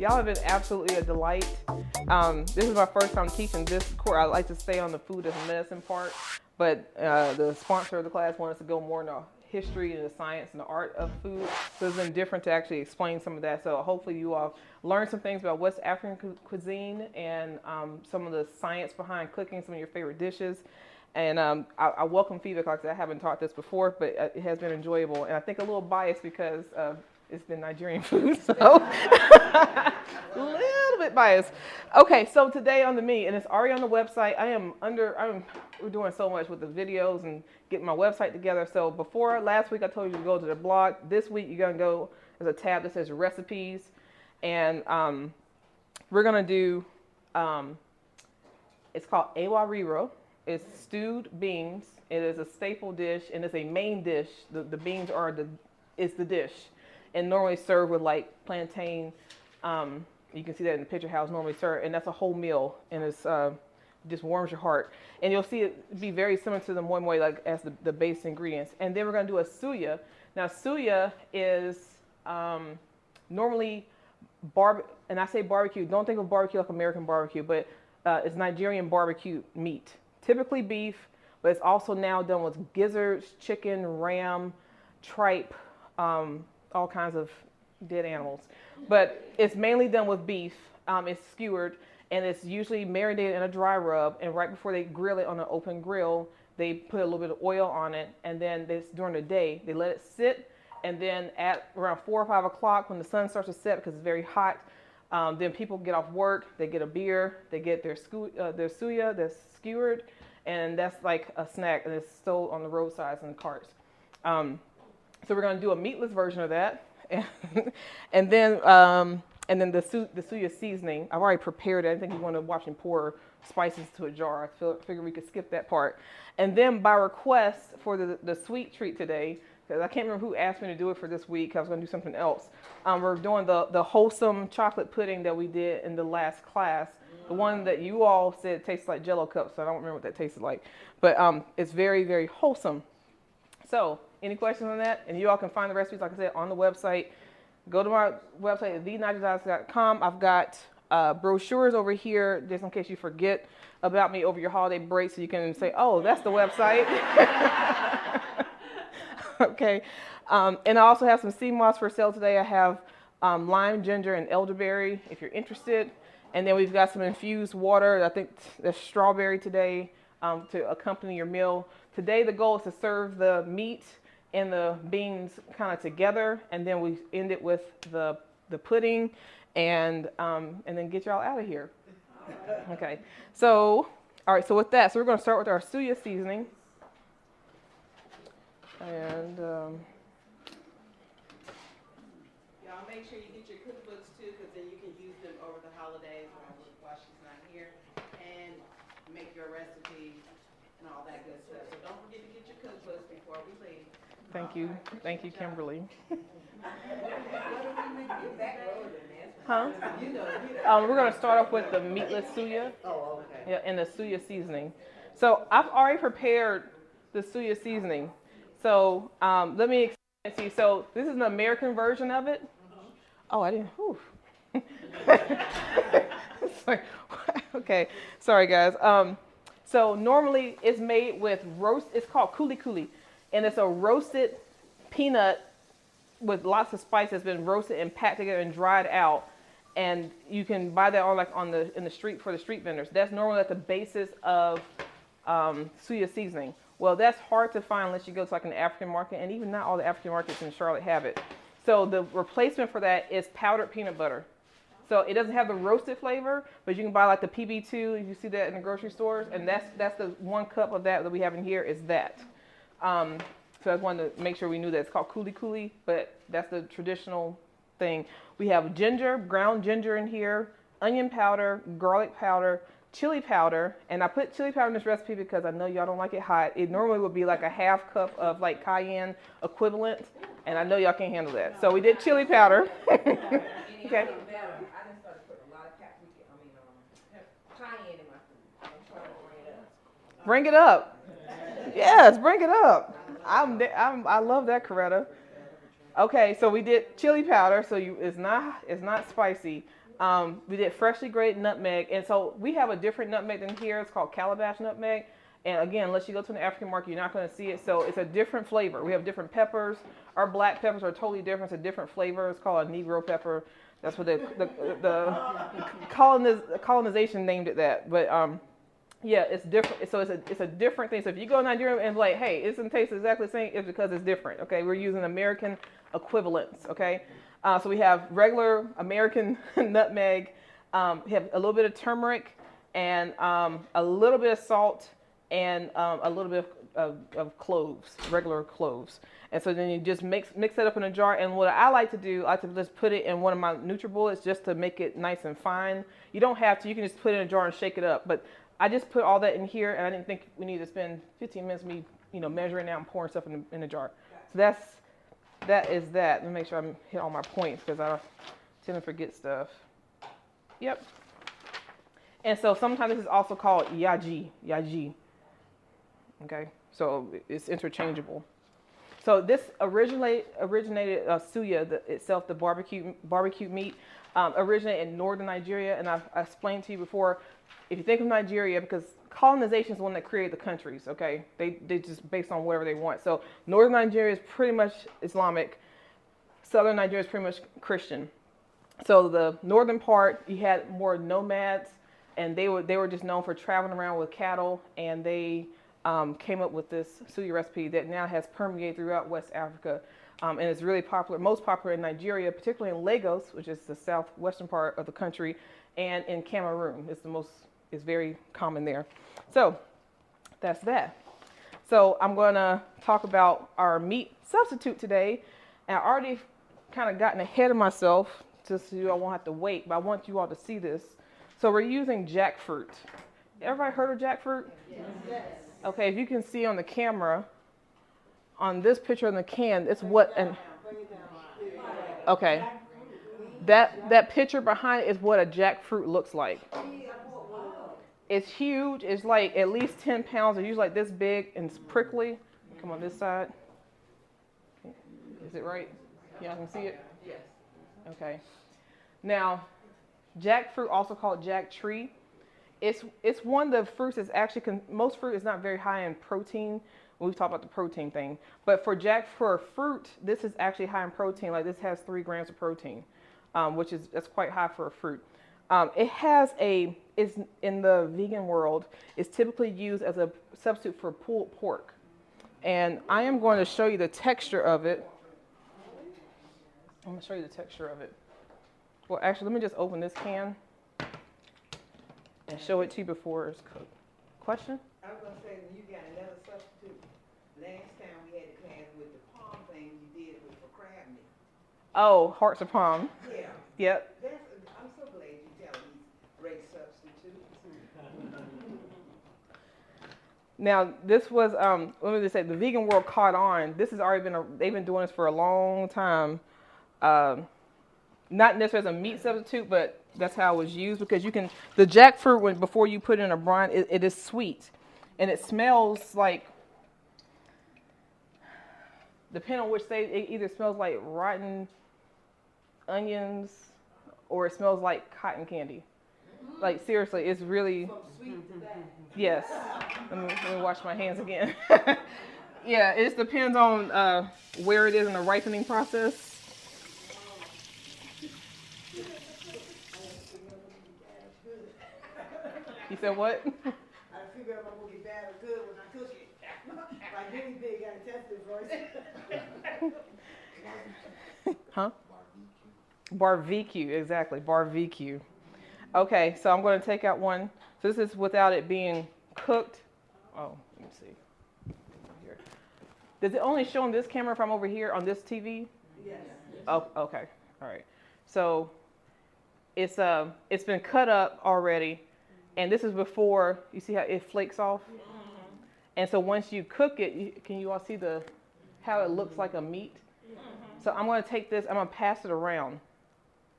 Y'all have been absolutely a delight. This is my first time teaching this course. I like to stay on the food as a medicine part, but the sponsor of the class wanted us to go more into history and the science and the art of food. So it's been different to actually explain some of that. So hopefully you all learn some things about West African cuisine and some of the science behind cooking some of your favorite dishes. And I welcome feedback. Like I said, I haven't taught this before, but it has been enjoyable. And I think a little biased because it's been Nigerian food, so a little bit biased. Okay, so today on the menu, and it's already on the website. We're doing so much with the videos and getting my website together. So before last week, I told you to go to the blog. This week, you're gonna go. There's a tab that says recipes, and we're gonna do. It's called Ewa Riro. It's stewed beans. It is a staple dish, and it's a main dish. The beans is the dish, and normally served with like plantain. You can see that in the picture how it's normally served, and that's a whole meal, and it's just warms your heart. And you'll see it be very similar to the moi moi, like as the base ingredients. And then we're gonna do a suya. Now suya is normally and I say barbecue. Don't think of barbecue like American barbecue, but it's Nigerian barbecue meat. Typically beef, but it's also now done with gizzards, chicken, ram, tripe, all kinds of dead animals. But it's mainly done with beef. It's skewered, and it's usually marinated in a dry rub. And right before they grill it on an open grill, they put a little bit of oil on it, and then during the day they let it sit. And then at around 4 or 5 o'clock, when the sun starts to set, because it's very hot, then people get off work, they get a beer, they get their suya that's skewered, and that's like a snack, and it's sold on the roadsides and the carts. So we're going to do a meatless version of that, and then the suya seasoning. I've already prepared it. I didn't think you want to watch me pour spices to a jar. I figured we could skip that part. And then by request for the sweet treat today, because I can't remember who asked me to do it for this week. I was going to do something else. We're doing the Wholesome chocolate pudding that we did in the last class. The one that you all said tastes like Jell-O cups, so I don't remember what that tasted like. But it's very, very wholesome. So any questions on that? And you all can find the recipes, like I said, on the website. Go to my website at thenigerian.com. I've got brochures over here, just in case you forget about me over your holiday break, so you can say, oh, that's the website. Okay. And I also have some sea moss for sale today. I have lime, ginger, and elderberry, if you're interested. And then we've got some infused water. I think there's strawberry today to accompany your meal. Today the goal is to serve the meat and the beans kind of together, and then we end it with the pudding, and then get y'all out of here. Okay. So, all right. So with that, we're going to start with our suya seasoning, and y'all make sure you get your cookbooks too, because then you can use them over the holidays while she's not here, and make your recipes and all that good stuff. So don't forget to get your cookbooks before we leave. Thank you, Kimberly. Huh? We're going to start off with the meatless suya. Oh, okay. Yeah, and the suya seasoning. So I've already prepared the suya seasoning. So let me explain to you. So this is an American version of it. Oh, I didn't. Sorry. Okay, sorry guys. So normally it's made with it's called kuli, and it's a roasted peanut with lots of spice that's been roasted and packed together and dried out. And you can buy that in the street for the street vendors. That's normally at the basis of suya seasoning. Well, that's hard to find unless you go to like an African market, and even not all the African markets in Charlotte have it. So the replacement for that is powdered peanut butter. So it doesn't have the roasted flavor, but you can buy like the PB2, you see that in the grocery stores, and that's the 1 cup of that we have in here is that. So I just wanted to make sure we knew that. It's called kuli, but that's the traditional thing. We have ginger, ground ginger in here, onion powder, garlic powder, chili powder, and I put chili powder in this recipe because I know y'all don't like it hot. It normally would be like a 1/2 cup of like cayenne equivalent, and I know y'all can't handle that. So we did chili powder. Okay. I done started putting a lot of cayenne in my food. I'm trying to bring it up. Yes, bring it up. I love that, Coretta. Okay, so we did chili powder, so it's not spicy. We did freshly grated nutmeg, and so we have a different nutmeg than here. It's called calabash nutmeg. And again, unless you go to an African market, you're not going to see it. So it's a different flavor. We have different peppers. Our black peppers are totally different. It's a different flavor. It's called a Negro pepper. That's what the colonization named it that. But yeah, it's different. So it's a different thing. So if you go to Nigeria and like, hey, it doesn't taste exactly the same, it's because it's different. Okay, we're using American equivalents. Okay, so we have regular American nutmeg. We have a little bit of turmeric and a little bit of salt and a little bit of cloves, regular cloves. And so then you just mix that up in a jar. And what I like to do, I like to just put it in one of my NutriBullets just to make it nice and fine. You don't have to. You can just put it in a jar and shake it up. But I just put all that in here, and I didn't think we needed to spend 15 minutes me, measuring out and pouring stuff in a jar. So that is that. Let me make sure I hit all my points because I tend to forget stuff. Yep. And so sometimes this is also called yaji. Okay, so it's interchangeable. So this originated suya itself, the barbecue meat, originated in northern Nigeria, and I've explained to you before. If you think of Nigeria, because colonization is the one that created the countries. Okay, they just based on whatever they want. So northern Nigeria is pretty much Islamic. Southern Nigeria is pretty much Christian. So the northern part, you had more nomads, and they were just known for traveling around with cattle, and they came up with this suya recipe that now has permeated throughout West Africa, and it's really popular, most popular in Nigeria, particularly in Lagos, which is the southwestern part of the country, and in Cameroon. It's very common there. So that's that. So I'm going to talk about our meat substitute today, and I already kind of gotten ahead of myself, just so I won't have to wait, but I want you all to see this. So we're using jackfruit. Everybody heard of jackfruit? Yes. Okay, if you can see on the camera, on this picture in the can, it's what an okay. That picture behind it is what a jackfruit looks like. It's huge. It's like at least 10 pounds. They're usually like this big and it's prickly. Come on this side. Is it right? Y'all can see it? Yes. Okay. Now, jackfruit, also called jack tree. It's one of the fruits that's actually, most fruit is not very high in protein. We've talked about the protein thing. But for fruit, this is actually high in protein. Like this has 3 grams of protein, that's quite high for a fruit. It's in the vegan world, it's typically used as a substitute for pulled pork. And I am going to show you the texture of it. I'm going to show you the texture of it. Well, actually, let me just open this can and show it to you before it's cooked. Question? I was going to say, you got another substitute. Last time we had the class with the palm thing, you did it for crab meat. Oh, hearts of palm. Yeah. Yep. I'm so glad you tell these great substitutes. Now, this was, let me just say, the vegan world caught on. This has already they've been doing this for a long time. Not necessarily as a meat substitute, but that's how it was used because the jackfruit, before you put it in a brine, it is sweet. And it smells like, depending on which stage, it either smells like rotten onions or it smells like cotton candy. Like seriously, it's really, yes. Let me wash my hands again. Yeah, it just depends on where it is in the ripening process. You said what? I figure if I'm going to get bad or good when I cook it. Like guinea pig, got to test it first. Huh? Barbecue, exactly, barbecue. Okay, so I'm going to take out one. So this is without it being cooked. Oh, let me see. Here. Does it only show on this camera if I'm over here on this TV? Yes. Oh, okay. All right. So it's been cut up already. And this is before, you see how it flakes off? Mm-hmm. And so once you cook it, can you all see how it looks like a meat? Mm-hmm. So I'm going to take this, I'm going to pass it around.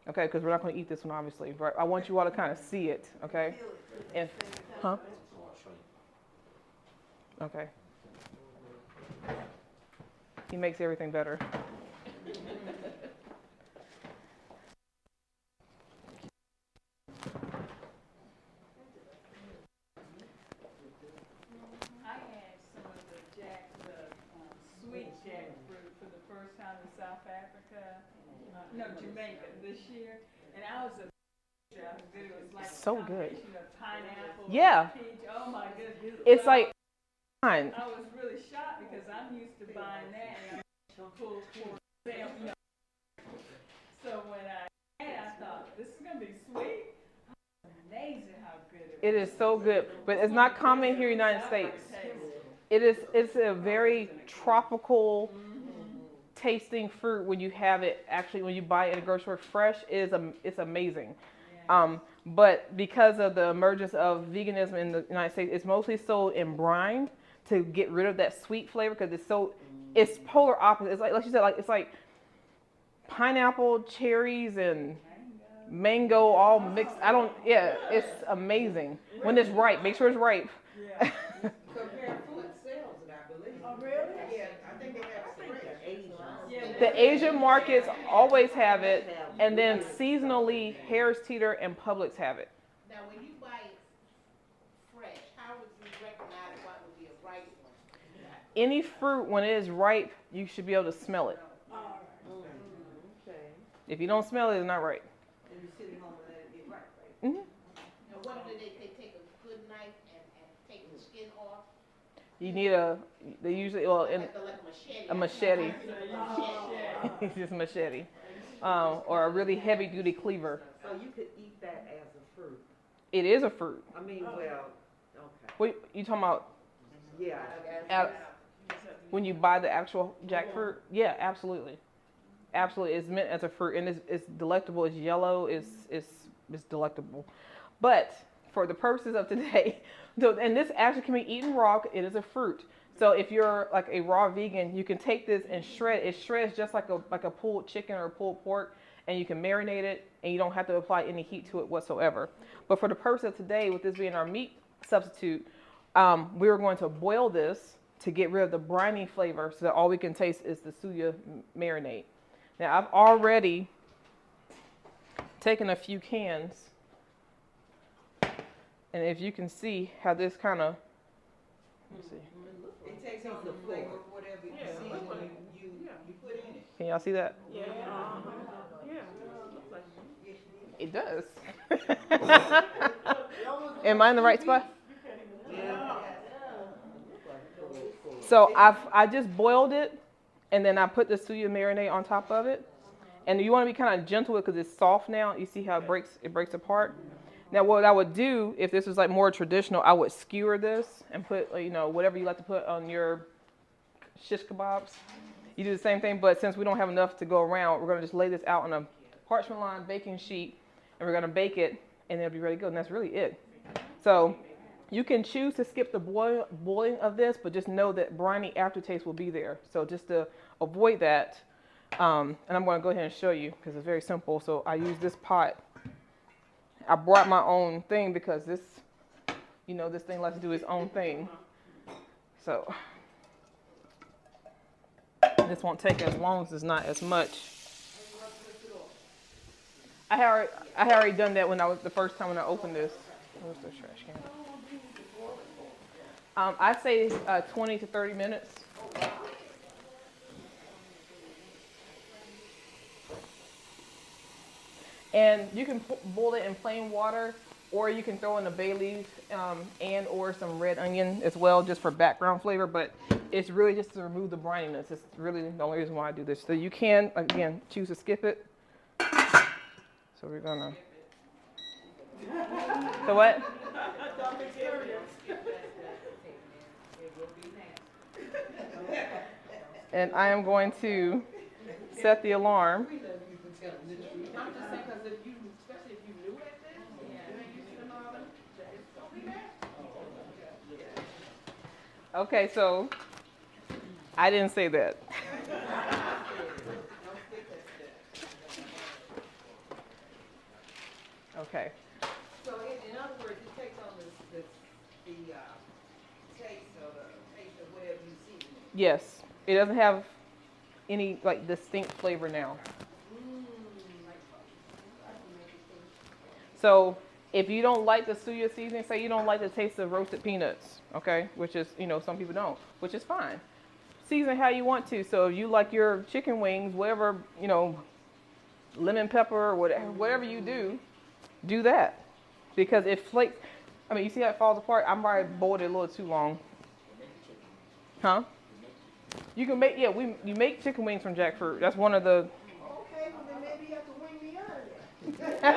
Okay, because we're not going to eat this one, obviously. But I want you all to kind of see it, okay? And, huh? Okay. He makes everything better. jackfruit for the first time in South Africa, no, Jamaica this year, and I was a it was like So good. Of pineapple, Yeah. peach. Oh my goodness. It's like fine. I was really shocked because I'm used to buying that and I'm pull them, you know. So when I had, I thought this is gonna be sweet. Amazing how good it It is so good, but it's not common here in the United States. It's a very tropical tasting fruit when you have it. Actually, when you buy it in a grocery store fresh, it's amazing. But because of the emergence of veganism in the United States, it's mostly sold in brine to get rid of that sweet flavor because it's polar opposite. It's like you said, like it's like pineapple, cherries, and mango all mixed. It's amazing when it's ripe. Make sure it's ripe. Yeah. Compare food sells it, I believe. Oh, really? Yeah, I think they have fresh. The Asian markets always have it, and then seasonally, Harris Teeter and Publix have it. Now, when you buy it fresh, how would you recognize what would be a ripe one? Any fruit, when it is ripe, you should be able to smell it. Okay. If you don't smell it, it's not ripe. And you sit at home and let it get ripe, right? Mm-hmm. Now, what do they take a good knife and take the skin off? You need they usually, Like a machete. It's just a machete. Or a really heavy duty cleaver. So you could eat that as a fruit. It is a fruit. I mean, well, okay. What you talking about? Yeah. When you buy the actual jackfruit? Yeah, absolutely. Absolutely. It's meant as a fruit, and it's delectable. It's yellow. It's delectable. But for the purposes of today, and this actually can be eaten raw. It is a fruit. So if you're like a raw vegan, you can take this and shred. It shreds just like a pulled chicken or a pulled pork, and you can marinate it, and you don't have to apply any heat to it whatsoever. But for the purpose of today, with this being our meat substitute, we're going to boil this to get rid of the briny flavor, so that all we can taste is the suya marinade. Now I've already taken a few cans, and if you can see how this kind of, let's see. It takes on the flavor of whatever you put in it. Can y'all see that? Yeah. It does. Am I in the right spot? So I just boiled it, and then I put the suya marinade on top of it. And you want to be kind of gentle with it because it's soft now. You see how it breaks apart. Now what I would do if this was like more traditional, I would skewer this and put whatever you like to put on your shish kebabs. You do the same thing, but since we don't have enough to go around, we're going to just lay this out on a parchment lined baking sheet, and we're going to bake it, and it'll be ready to go. And that's really it. So you can choose to skip the boiling of this, but just know that briny aftertaste will be there. So just to avoid that, and I'm going to go ahead and show you because it's very simple. So I use this pot. I brought my own thing because this thing likes to do its own thing. So this won't take as long as it's not as much. I had already done that when the first time when I opened this. Where's the trash can? I'd say 20 to 30 minutes. And you can boil it in plain water, or you can throw in a bay leaf or some red onion as well, just for background flavor. But it's really just to remove the brininess. It's really the only reason why I do this. So you can, again, choose to skip it. So we're gonna. So what? And I am going to set the alarm. I'm just saying, because especially if you knew at this, you ain't used to all that, it's gonna be bad. Okay, so I didn't say that. Okay. So in other words, it takes on the taste of whatever you see. Yes, it doesn't have any like distinct flavor now. So if you don't like the suya seasoning, say you don't like the taste of roasted peanuts, okay, which is, some people don't, which is fine. season it how you want to. So if you like your chicken wings, whatever, lemon pepper or whatever you do that. Because it flakes. I mean, you see how it falls apart? I might have boiled it a little too long. Huh? You can make, you make chicken wings from jackfruit. That's one of the. Okay, well then maybe you have to wing me out of there. I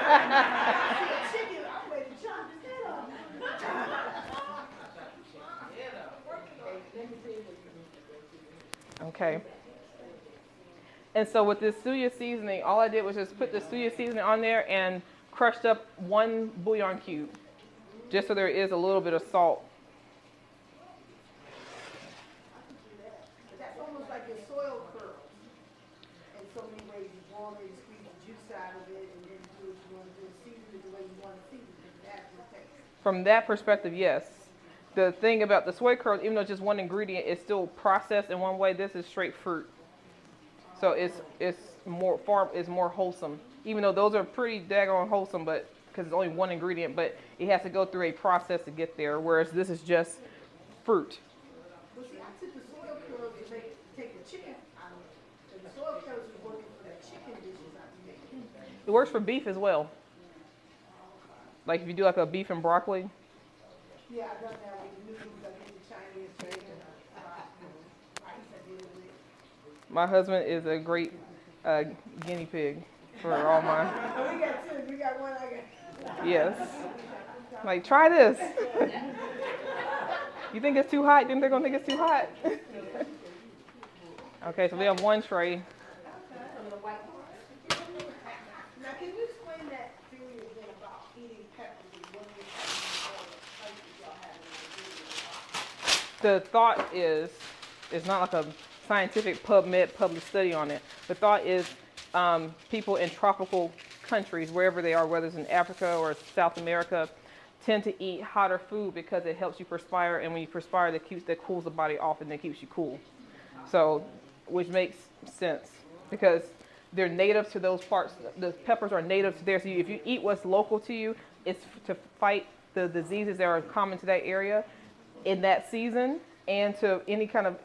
see a chicken, I'm ready to chop his head off. Okay. And so with this suya seasoning, all I did was just put the suya seasoning on there and crushed up 1 bouillon cube, just so there is a little bit of salt. That's almost like your soil curls. In so many ways, you boil it, squeeze the juice out of it, and then do what you want to do, season it the way you want to season it. That's your taste. From that perspective, yes. The thing about the soy curls, even though it's just one ingredient, it's still processed in one way. This is straight fruit, so it's more wholesome. Even though those are pretty daggone wholesome, but because it's only one ingredient, but it has to go through a process to get there. Whereas this is just fruit. Well, see, I took the soil curls to take the chicken out of it. And the soil curls is working for the chicken dishes I make. It works for beef as well. Like if you do like a beef and broccoli. Yeah, I've done that with the noodles. I did the Chinese steak and rice I did with it. My husband is a great guinea pig for all my. We got two. We got one. I got. Yes. Like, try this. You think it's too hot? You think they're gonna think it's too hot? Okay, so we have one tray. Now, can you explain that theory again about eating peppers and what you're spices y'all have in the The thought is, it's not like a scientific PubMed published study on it. The thought is people in tropical countries, wherever they are, whether it's in Africa or South America, tend to eat hotter food because it helps you perspire, and when you perspire, that cools the body off and that keeps you cool. So, which makes sense because they're native to those parts. The peppers are native to there. So if you eat what's local to you, it's to fight the diseases that are common to that area in that season, and to any kind of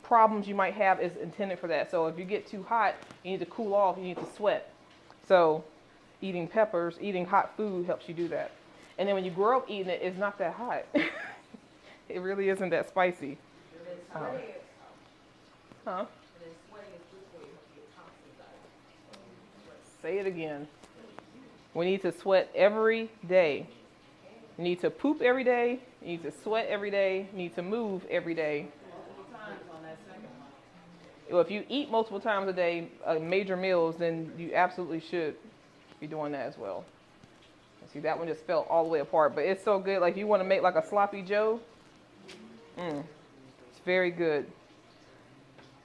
problems you might have is intended for that. So if you get too hot, you need to cool off, you need to sweat. So eating peppers, eating hot food helps you do that. And then when you grow up eating it, it's not that hot. It really isn't that spicy. Huh? Say it again. We need to sweat every day. You need to poop every day. You need to sweat every day. You need to move every day. Well, if you eat multiple times a day, major meals, then you absolutely should be doing that as well. See, that one just fell all the way apart, but it's so good. Like, if you want to make like a sloppy joe, it's very good.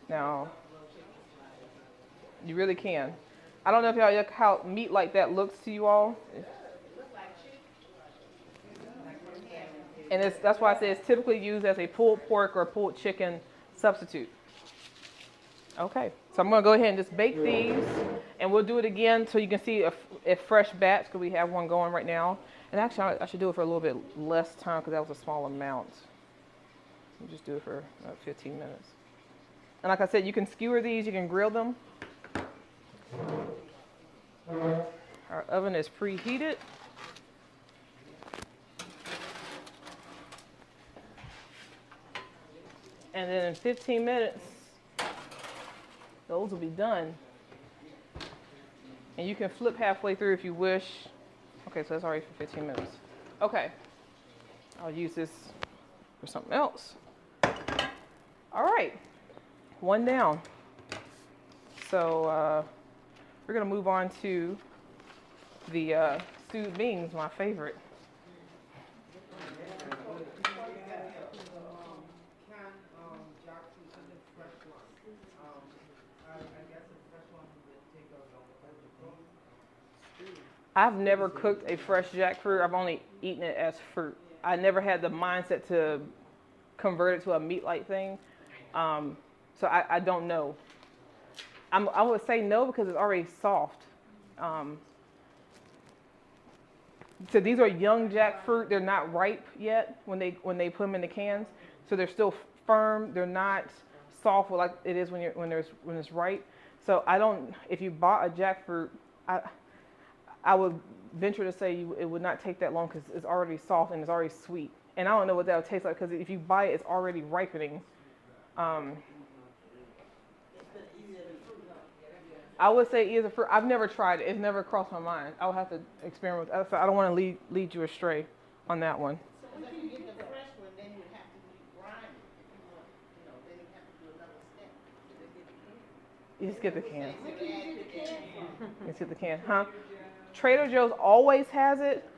Now, you really can. I don't know if y'all how meat like that looks to you all. And that's why I say it's typically used as a pulled pork or pulled chicken substitute. Okay, so I'm going to go ahead and just bake these, and we'll do it again so you can see a fresh batch, because we have one going right now. And actually, I should do it for a little bit less time because that was a small amount. We'll just do it for about 15 minutes. And like I said, you can skewer these, you can grill them. Our oven is preheated. And then in 15 minutes, those will be done. And you can flip halfway through if you wish. Okay, so that's already for 15 minutes. Okay, I'll use this for something else. All right, one down. So we're gonna move on to the stewed beans, my favorite. I've never cooked a fresh jackfruit. I've only eaten it as fruit. I never had the mindset to convert it to a meat-like thing. So I don't know. I would say no because it's already soft. So these are young jackfruit. They're not ripe yet when they put them in the cans. So they're still firm. They're not soft like it is when it's ripe. So I don't. If you bought a jackfruit, I would venture to say it would not take that long because it's already soft and it's already sweet. And I don't know what that would taste like because if you buy it, it's already ripening. I would say either fruit. I've never tried it. It's never crossed my mind. I would have to experiment with it. So I don't want to lead you astray on that one. So if you get the fresh one, then you have to grind it if you want, then you have to do another step. You just get the can. Where can you get the can from? You just get the can, huh? Trader Joe's always has it.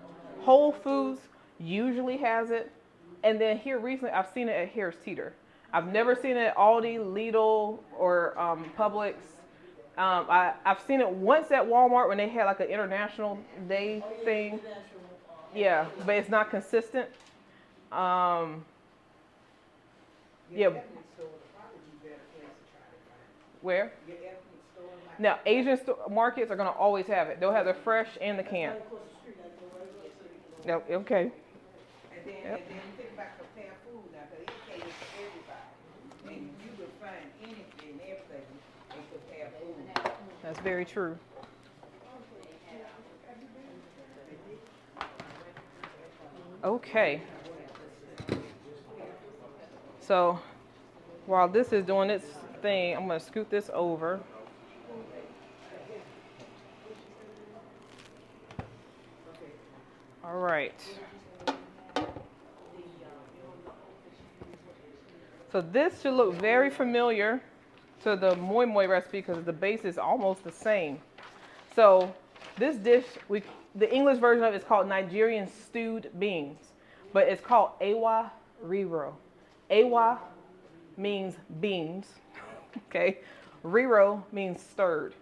Whole Foods usually has it. And then here recently, I've seen it at Harris Teeter. I've never seen it at Aldi, Lidl, or Publix. I've seen it once at Walmart when they had like an International Day thing. Yeah, but it's not consistent. Yeah. Where? Now, Asian markets are going to always have it. They'll have the fresh and the can. No, okay. And then you think about prepared food now, because it caters to everybody. And you will find anything and everything in prepared food. That's very true. Okay. So while this is doing its thing, I'm going to scoot this over. All right. So this should look very familiar to the moi moi recipe because the base is almost the same. So this dish, the English version of it is called Nigerian stewed beans, but it's called Ewa Riro. Ewa means beans, okay? Riro means stirred.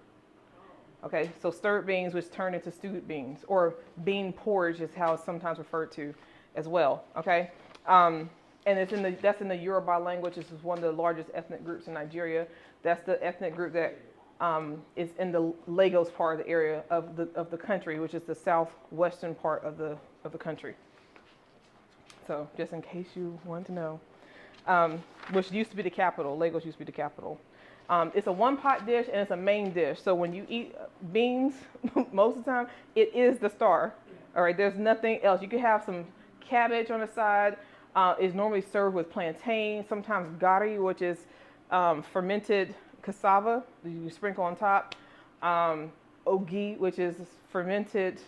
Okay, so stirred beans which turn into stewed beans, or bean porridge is how it's sometimes referred to as well, okay? And that's in the Yoruba language. This is one of the largest ethnic groups in Nigeria. That's the ethnic group that is in the Lagos part of the area of the country, which is the southwestern part of the country. So just in case you want to know, which used to be the capital. Lagos used to be the capital. It's a one-pot dish and it's a main dish. So when you eat beans, most of the time, it is the star. All right, there's nothing else. You could have some cabbage on the side. It's normally served with plantain, sometimes gari, which is fermented cassava that you sprinkle on top. Ogi, which is fermented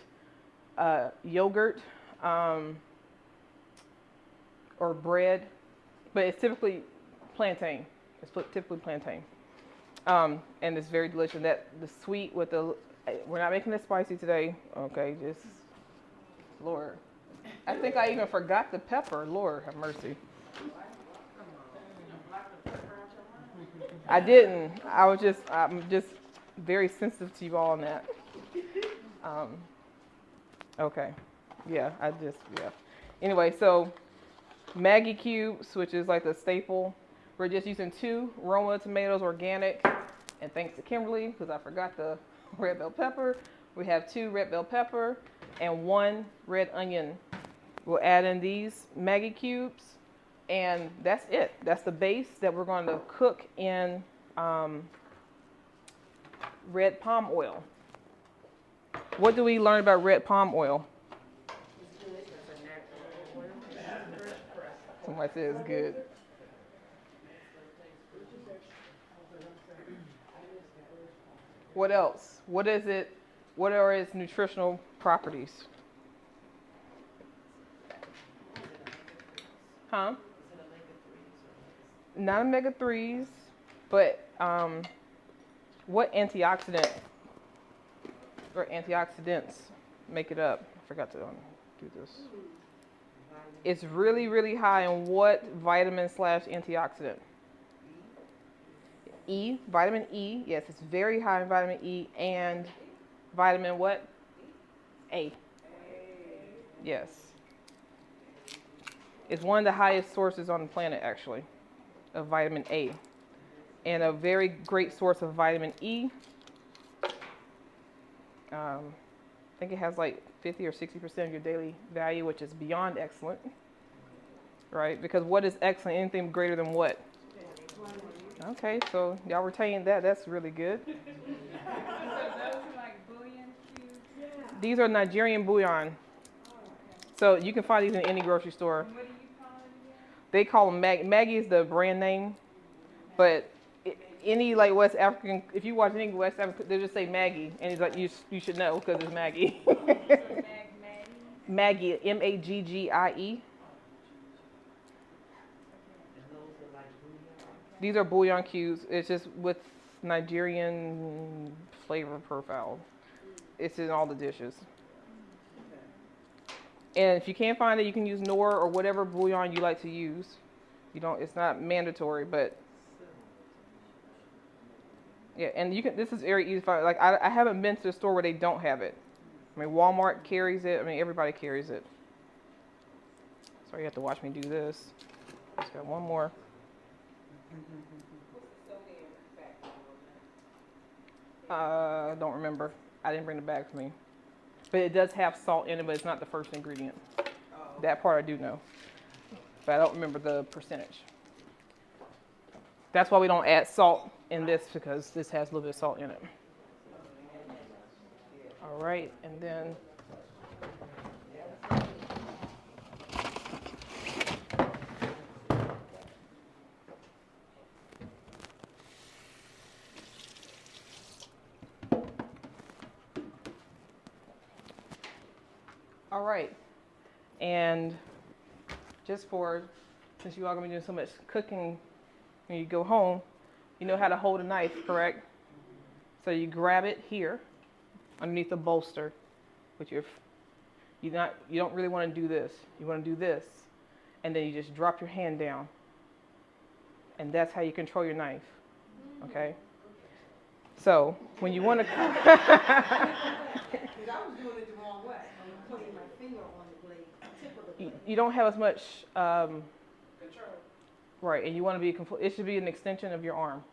yogurt or bread, but it's typically plantain. It's typically plantain. And it's very delicious. The sweet with we're not making it spicy today. Okay, just, Lord. I think I even forgot the pepper. Lord have mercy. I didn't. I'm just very sensitive to you all on that. Okay. Yeah, yeah. Anyway, so Maggie cubes, which is like the staple. We're just using 2 Roma tomatoes, organic, and thanks to Kimberly, because I forgot the red bell pepper, we have 2 red bell pepper and 1 red onion. We'll add in these Maggie cubes, and that's it. That's the base that we're going to cook in red palm oil. What do we learn about red palm oil? Somebody says it's good. What else? What is it? What are its nutritional properties? Huh? Not omega-3s, but what antioxidant or antioxidants make it up? I forgot to do this. It's really, really high in what vitamin/antioxidant? E, vitamin E. Yes, it's very high in vitamin E and vitamin what? A. Yes. It's one of the highest sources on the planet, actually, of vitamin A. And a very great source of vitamin E. I think it has like 50 or 60% of your daily value, which is beyond excellent, right? Because what is excellent? Anything greater than what? Okay, so y'all retain that. That's really good. So those are like bouillon cubes? These are Nigerian bouillon. So you can find these in any grocery store. And what do you call it again? They call them Maggie is the brand name, but any like West African, if you watch any West African, they just say Maggie, and it's like you should know because it's Maggie. Maggie, Maggie. These are bouillon cubes. It's just with Nigerian flavor profile. It's in all the dishes. And if you can't find it, you can use Knorr or whatever bouillon you like to use. You don't. It's not mandatory, but yeah. And you can. This is very easy to find. Like I haven't been to a store where they don't have it. I mean, Walmart carries it. I mean, everybody carries it. Sorry, you have to watch me do this. Just got one more. I don't remember. I didn't bring the bag for me. But it does have salt in it, but it's not the first ingredient. That part I do know. But I don't remember the percentage. That's why we don't add salt in this, because this has a little bit of salt in it. All right, and then all right, and just since you all gonna be doing so much cooking when you go home, you know how to hold a knife, correct? So you grab it here, underneath the bolster, with you don't really want to do this. You want to do this, and then you just drop your hand down, and that's how you control your knife. Okay. So when you want to, Because I was doing it the wrong way. I'm putting my finger on the blade, tip of the blade. you don't have as much, Control. right, and you want to be, it should be an extension of your arm.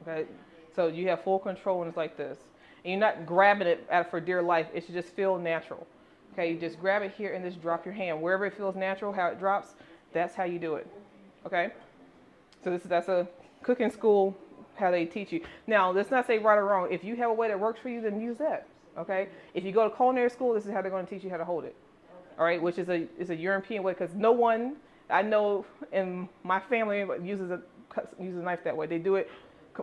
Okay. So you have full control when it's like this. And you're not grabbing it for dear life. It should just feel natural. Okay, you just grab it here and just drop your hand. Wherever it feels natural, how it drops, that's how you do it. Okay? So that's a cooking school, how they teach you. Now, let's not say right or wrong. If you have a way that works for you, then use that. Okay? If you go to culinary school, this is how they're going to teach you how to hold it. All right? Which is a European way, because no one I know in my family uses a knife that way. They do it.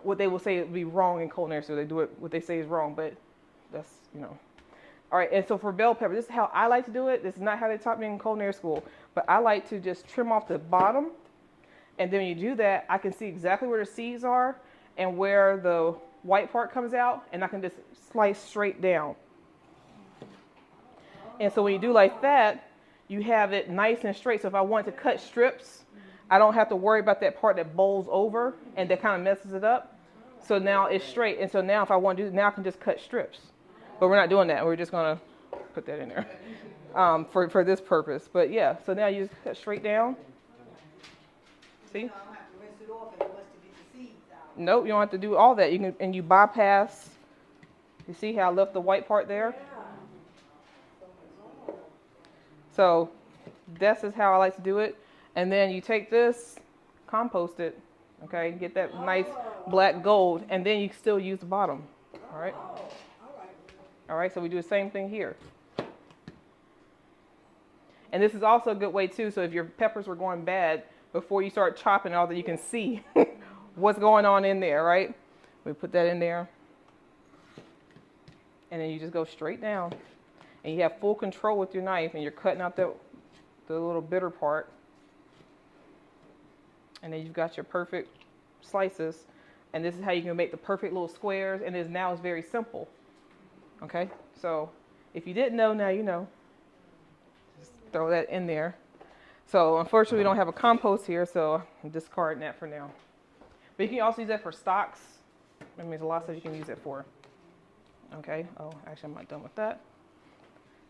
What they will say would be wrong in culinary, so they do it. What they say is wrong, but that's, All right, and so for bell pepper, this is how I like to do it. This is not how they taught me in culinary school, but I like to just trim off the bottom, and then when you do that, I can see exactly where the seeds are and where the white part comes out, and I can just slice straight down. And so when you do like that, you have it nice and straight. So if I want to cut strips, I don't have to worry about that part that bowls over and that kind of messes it up. So now it's straight. And so now if I want to do, now I can just cut strips. But we're not doing that. We're just going to put that in there for this purpose. But yeah, so now you just cut straight down. See? I don't have to rinse it off and it wants to get the seeds out. Nope, you don't have to do all that. You can, and you bypass. You see how I left the white part there? So this is how I like to do it. And then you take this, compost it, okay, get that nice black gold, and then you still use the bottom, all right? All right, so we do the same thing here. And this is also a good way too, so if your peppers were going bad, before you start chopping all that, you can see what's going on in there, right? We put that in there. And then you just go straight down. And you have full control with your knife, and you're cutting out the little bitter part. And then you've got your perfect slices. And this is how you can make the perfect little squares. And now it's very simple. Okay? So if you didn't know, now you know. Just throw that in there. So unfortunately, we don't have a compost here, so I'm discarding that for now. But you can also use that for stocks. I mean, there's a lot of stuff you can use it for. Okay? Oh, actually, I'm not done with that.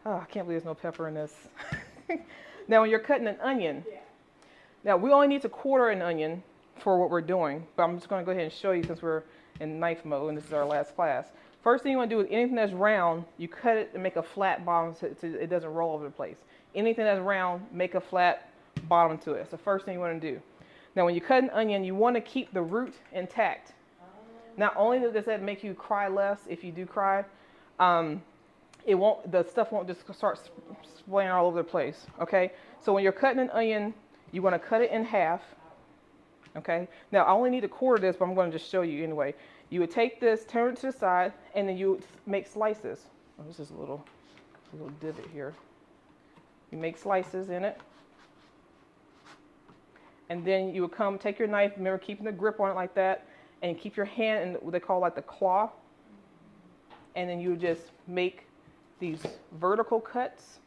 Oh, I can't believe there's no pepper in this. Now, when you're cutting an onion, now we only need to quarter an onion for what we're doing, but I'm just going to go ahead and show you since we're in knife mode and this is our last class. First thing you want to do is anything that's round, you cut it and make a flat bottom so it doesn't roll over the place. Anything that's round, make a flat bottom to it. That's the first thing you want to do. Now, when you cut an onion, you want to keep the root intact. Not only does that make you cry less if you do cry, the stuff won't just start spraying all over the place. Okay. So when you're cutting an onion, you want to cut it in half. Okay. Now I only need a quarter of this, but I'm going to just show you anyway. You would take this, turn it to the side, and then you would make slices. Oh, this is a little divot here. You make slices in it. And then you would take your knife, remember keeping the grip on it like that, and keep your hand in what they call like the claw. And then you would just make these vertical cuts.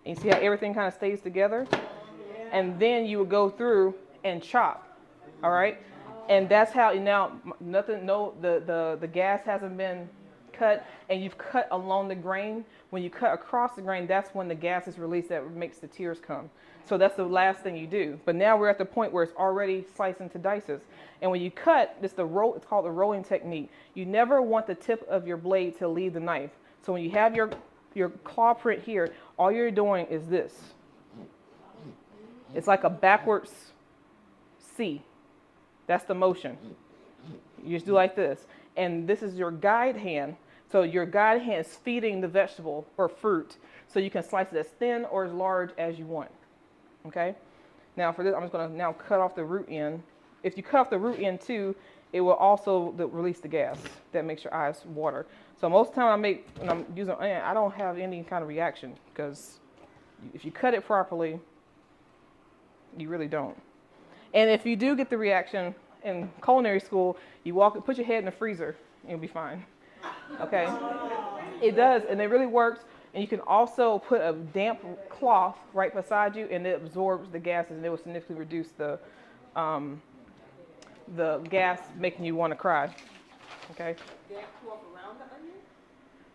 And you see how everything kind of stays together? And then you would go through and chop. All right? And that's how now the gas hasn't been cut, and you've cut along the grain. When you cut across the grain, that's when the gas is released that makes the tears come. So that's the last thing you do. But now we're at the point where it's already sliced into dices. And when you cut, it's called the rolling technique. You never want the tip of your blade to leave the knife. So when you have your claw print here, all you're doing is this. It's like a backwards C. That's the motion. You just do like this. And this is your guide hand. So your guide hand is feeding the vegetable or fruit. So you can slice it as thin or as large as you want. Okay? Now for this, I'm just going to now cut off the root end. If you cut off the root end too, it will also release the gas. That makes your eyes water. So most of the time when I'm using onion, I don't have any kind of reaction, because if you cut it properly, you really don't. And if you do get the reaction in culinary school, you put your head in the freezer, and you'll be fine. Okay? It does, and it really works. And you can also put a damp cloth right beside you, and it absorbs the gases, and it will significantly reduce the gas making you want to cry. Okay? Damp cloth around the onion?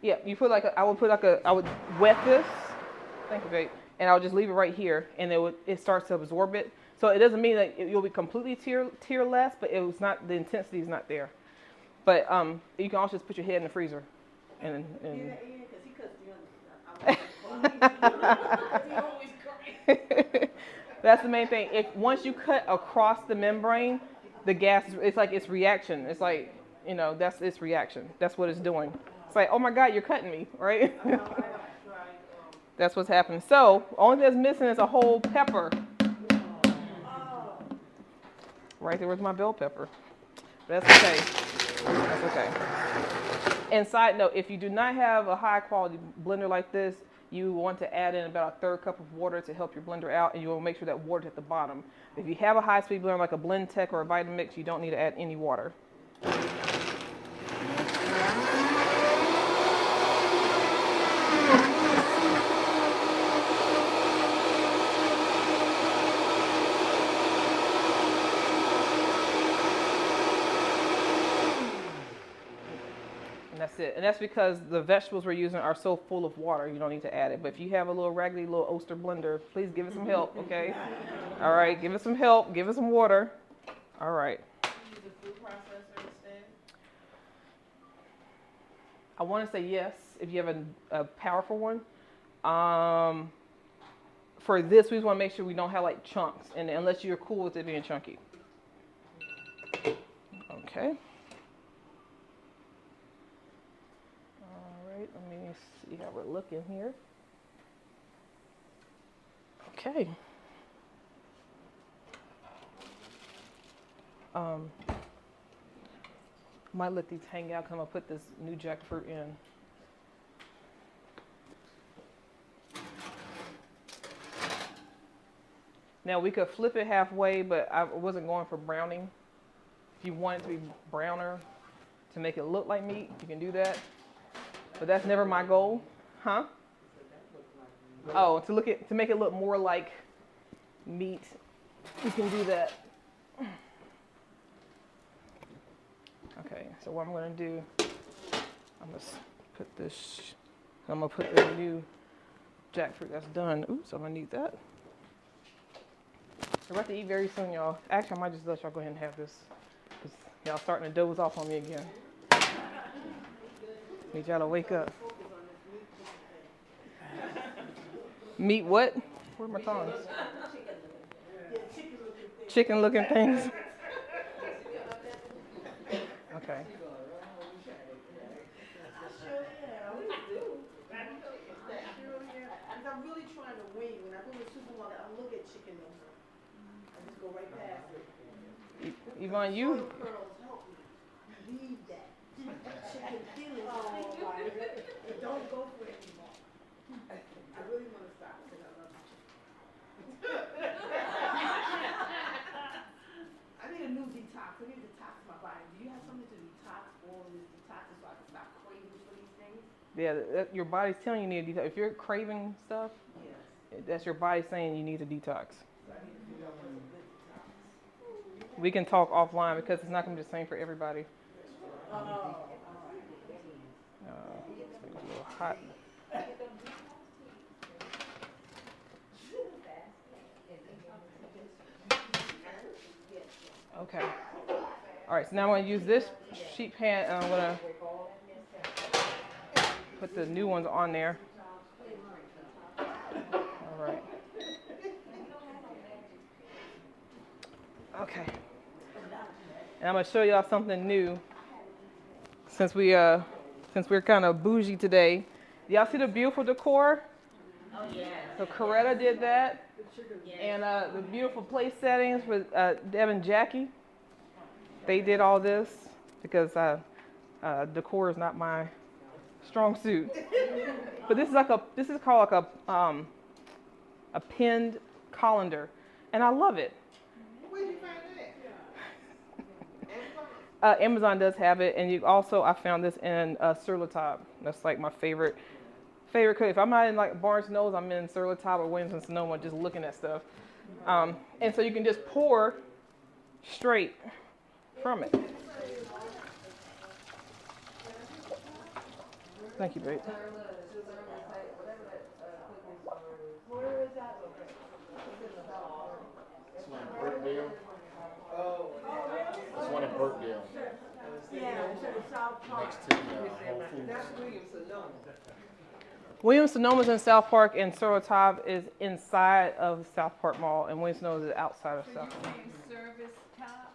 Yeah, you put I would wet this, think of it, and I would just leave it right here, and it starts to absorb it. So it doesn't mean that you'll be completely tearless, but the intensity is not there. But you can also just put your head in the freezer, and that's the main thing. Once you cut across the membrane, the gas, it's reaction. It's like, that's its reaction. That's what it's doing. It's like, oh my God, you're cutting me, right? That's what's happening. So, only thing that's missing is a whole pepper. Right there with my bell pepper. But that's okay. That's okay. And side note, if you do not have a high quality blender like this, you want to add in about a 1/3 cup of water to help your blender out, and you will make sure that water's at the bottom. If you have a high speed blender like a Blend Tech or a Vitamix, you don't need to add any water. That's it. And that's because the vegetables we're using are so full of water, you don't need to add it. But if you have a little raggedy little Oster blender, please give it some help, okay? All right, give it some help, give it some water. All right. Use a food processor instead? I want to say yes, if you have a powerful one. For this, we just want to make sure we don't have like chunks, and unless you're cool with it being chunky. Okay. Let me see how we're looking here. Okay. Might let these hang out because I'm going to put this new jackfruit in. Now we could flip it halfway, but I wasn't going for browning. If you want it to be browner to make it look like meat, you can do that. But that's never my goal, huh? Oh, to make it look more like meat, you can do that. Okay, so what I'm going to do, I'm going to put the new jackfruit that's done. Oops, I'm going to need that. We're about to eat very soon, y'all. Actually, I might just let y'all go ahead and have this, because Y'all starting to doze off on me again. Need y'all to wake up. Meat what? Where are my tongs? Chicken looking things. Okay. I'm really trying to wing. When I go to the supermarket, I look at chicken nuggets. I just go right past it. Yvonne, you. Oil curls help me. Leave that. Chicken feelings. Don't go for it anymore. I really want to stop because I love chicken. I need a new detox. I need to detox my body. Do you have something to detox all of this detoxing so I can stop craving for these things? Yeah, your body's telling you need a detox. If you're craving stuff, Yes. that's your body saying you need a detox. So I need to figure out what's a good detox. We can talk offline because it's not going to be the same for everybody. It's a little hot. Okay. All right, so now I'm going to use this sheet pan and I'm going to put the new ones on there. All right. Okay. And I'm going to show y'all something new since we're kind of bougie today. Y'all see the beautiful decor? Oh, yeah. So Coretta did that. And the beautiful place settings with Deb and Jackie. They did all this because decor is not my strong suit. But this is called like a pinned colander, and I love it. Where'd you find that? Amazon does have it, and I found this in Sur La Table. That's like my favorite cook. If I'm not in like Barnes & Noble, I'm in Sur La Table or Williams-Sonoma just looking at stuff. And so you can just pour straight from it. Thank you, babe. This one in Burkdale. This one in Burkdale. Next to Whole Foods. Williams-Sonoma's in South Park, and Sur La Table is inside of South Park Mall, and Williams-Sonoma is outside of South Park. Service top.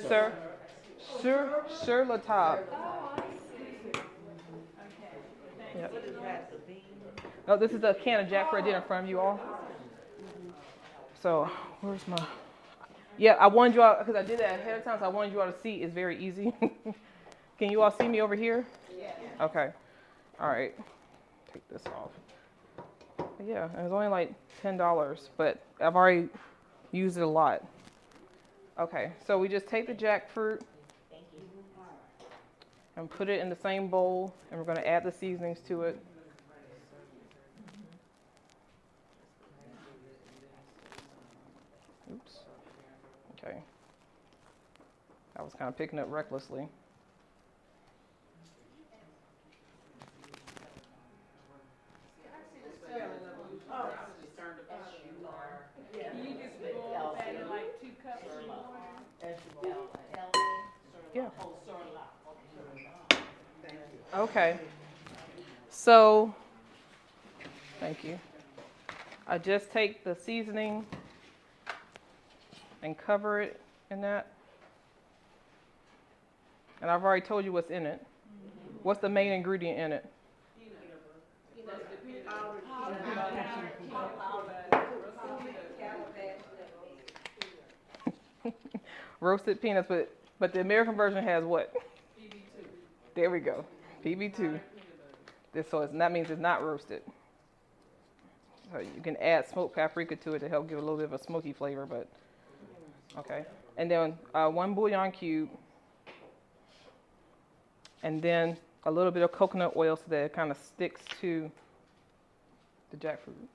Sur La Table. Oh, I see. Okay. Yep. What is that, the bean? Oh, this is a can of Jack Fred I did in front of you all. So, where's my... Yeah, I wanted you all, because I did that ahead of time, so I wanted you all to see. It's very easy. Can you all see me over here? Yeah. Okay. All right. Take this off. But yeah, it was only like $10, but I've already used it a lot. Okay, so we just take the jackfruit and put it in the same bowl, and we're going to add the seasonings to it. Oops. Okay. I was kind of picking up recklessly. You just boil that in like 2 cups of water. Yeah. Okay. So, thank you. I just take the seasoning and cover it in that. And I've already told you what's in it. What's the main ingredient in it? Roasted peanuts, but the American version has what? PB2. There we go. PB2. That means it's not roasted. So you can add smoked paprika to it to help give a little bit of a smoky flavor, but okay. And then 1 bouillon cube, and then a little bit of coconut oil so that it kind of sticks to the jackfruit.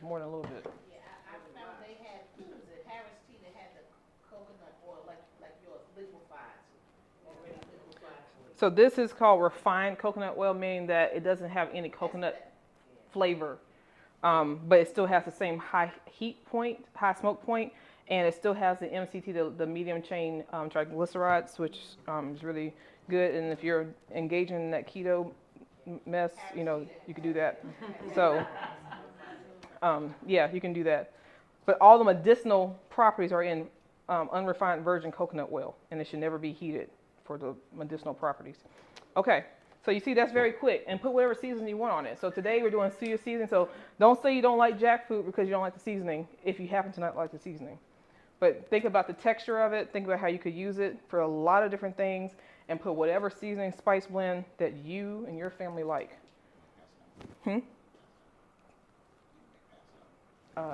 More than a little bit. Yeah, I found they had, what was it, Harris Tea, that had the coconut oil like yours, liquefied, already liquefied. So this is called refined coconut oil, meaning that it doesn't have any coconut flavor, but it still has the same high heat point, high smoke point, and it still has the MCT, the medium chain triglycerides, which is really good. And if you're engaging in that keto mess, you know, you could do that. So, yeah, you can do that. But all the medicinal properties are in unrefined virgin coconut oil, and it should never be heated for the medicinal properties. Okay, so you see that's very quick, and put whatever seasoning you want on it. So today we're doing suya seasoning, so don't say you don't like jackfruit because you don't like the seasoning if you happen to not like the seasoning. But think about the texture of it, think about how you could use it for a lot of different things, and put whatever seasoning, spice blend that you and your family like.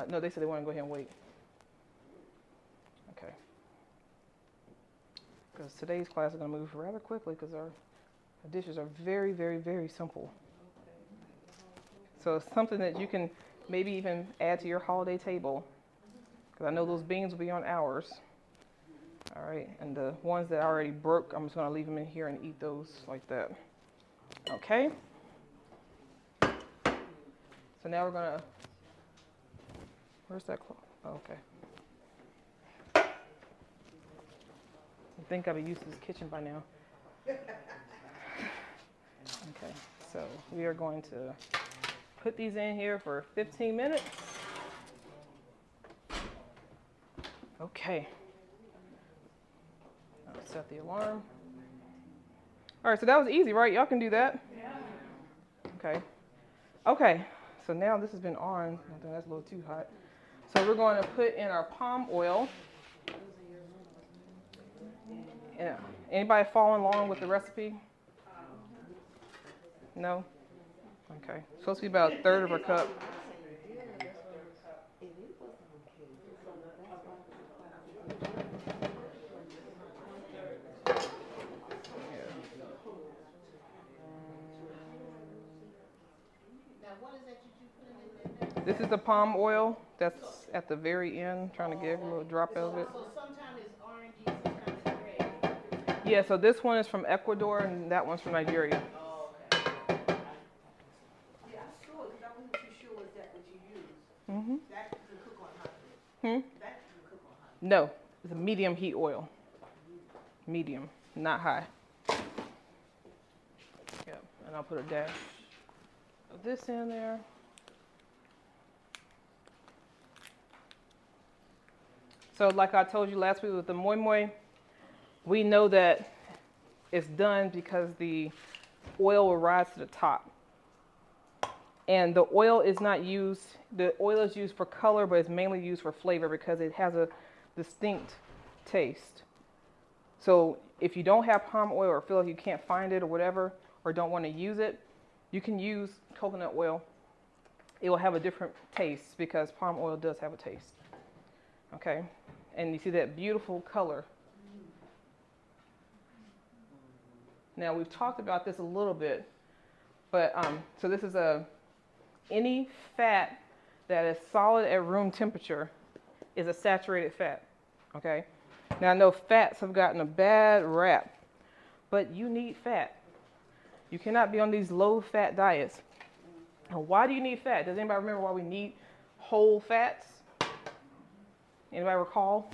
No, they said they want to go ahead and wait. Okay. Because today's class is going to move rather quickly because our dishes are very, very, very simple. So it's something that you can maybe even add to your holiday table. Because I know those beans will be on ours. All right, and the ones that I already broke, I'm just going to leave them in here and eat those like that. Okay. So now we're going to, where's that? Oh, okay. I think I'll be used to this kitchen by now. Okay, so we are going to put these in here for 15 minutes. Okay. I'll set the alarm. All right, so that was easy, right? Y'all can do that? Yeah. Okay. Okay, so now this has been on. I think that's a little too hot. So we're going to put in our palm oil. Yeah. Anybody following along with the recipe? No? Okay. Supposed to be about 1/3 of a cup. Now, what is that you putting in there? This is the palm oil that's at the very end, trying to get a little drop of it. So sometimes it's orangey, sometimes it's red. Yeah, so this one is from Ecuador and that one's from Nigeria. Oh, okay. Yeah, I saw it, because I wasn't too sure is that what you use. Mm-hmm. That can cook on hot. That can cook on hot. No, it's a medium heat oil. Medium, not high. Yep, and I'll put a dash of this in there. So like I told you last week with the moi moi, we know that it's done because the oil will rise to the top. And the oil is not used, the oil is used for color, but it's mainly used for flavor because it has a distinct taste. So if you don't have palm oil or feel like you can't find it or whatever, or don't want to use it, you can use coconut oil. It will have a different taste because palm oil does have a taste. Okay, and you see that beautiful color. Now we've talked about this a little bit, but so this is any fat that is solid at room temperature is a saturated fat. Okay, now I know fats have gotten a bad rap, but you need fat. You cannot be on these low fat diets. And why do you need fat? Does anybody remember why we need whole fats? Anybody recall?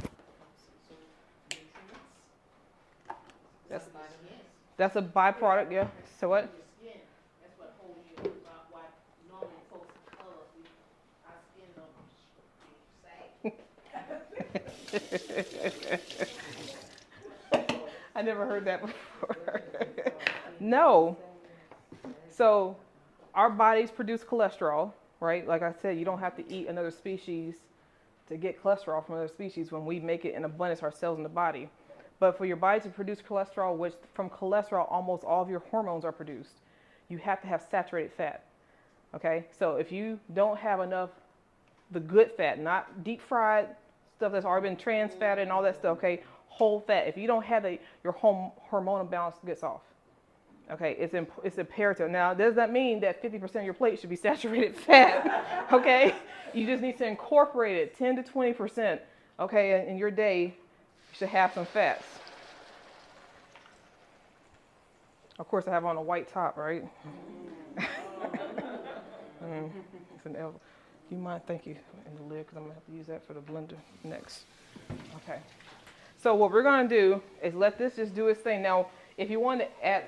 That's a byproduct, yeah. So what? That's what holds you why normally folks of color, our skin don't sag. I never heard that before. No. So our bodies produce cholesterol, right? Like I said, you don't have to eat another species to get cholesterol from other species when we make it in abundance ourselves in the body. But for your body to produce cholesterol, which from cholesterol almost all of your hormones are produced, you have to have saturated fat. Okay? So if you don't have enough the good fat, not deep fried stuff that's already been trans fatted and all that stuff, okay? Whole fat. If you don't have your hormonal balance gets off. Okay, it's imperative. Now, does that mean that 50% of your plate should be saturated fat? Okay, you just need to incorporate it 10 to 20%. Okay, in your day, you should have some fats. Of course, I have on a white top, right? It's an L. Do you mind? Thank you. In the lid, because I'm going to have to use that for the blender next. Okay. So what we're going to do is let this just do its thing. Now, if you want to add,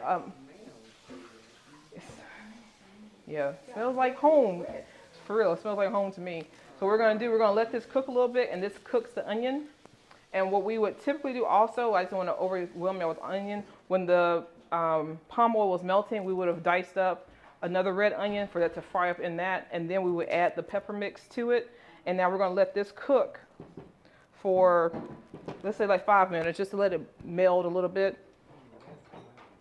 yeah, it smells like home. For real, it smells like home to me. So what we're going to do, we're going to let this cook a little bit, and this cooks the onion. And what we would typically do also, I just don't want to overwhelm you with onion. When the palm oil was melting, we would have diced up another red onion for that to fry up in that, and then we would add the pepper mix to it. And now we're going to let this cook for, let's say, like 5 minutes, just to let it meld a little bit.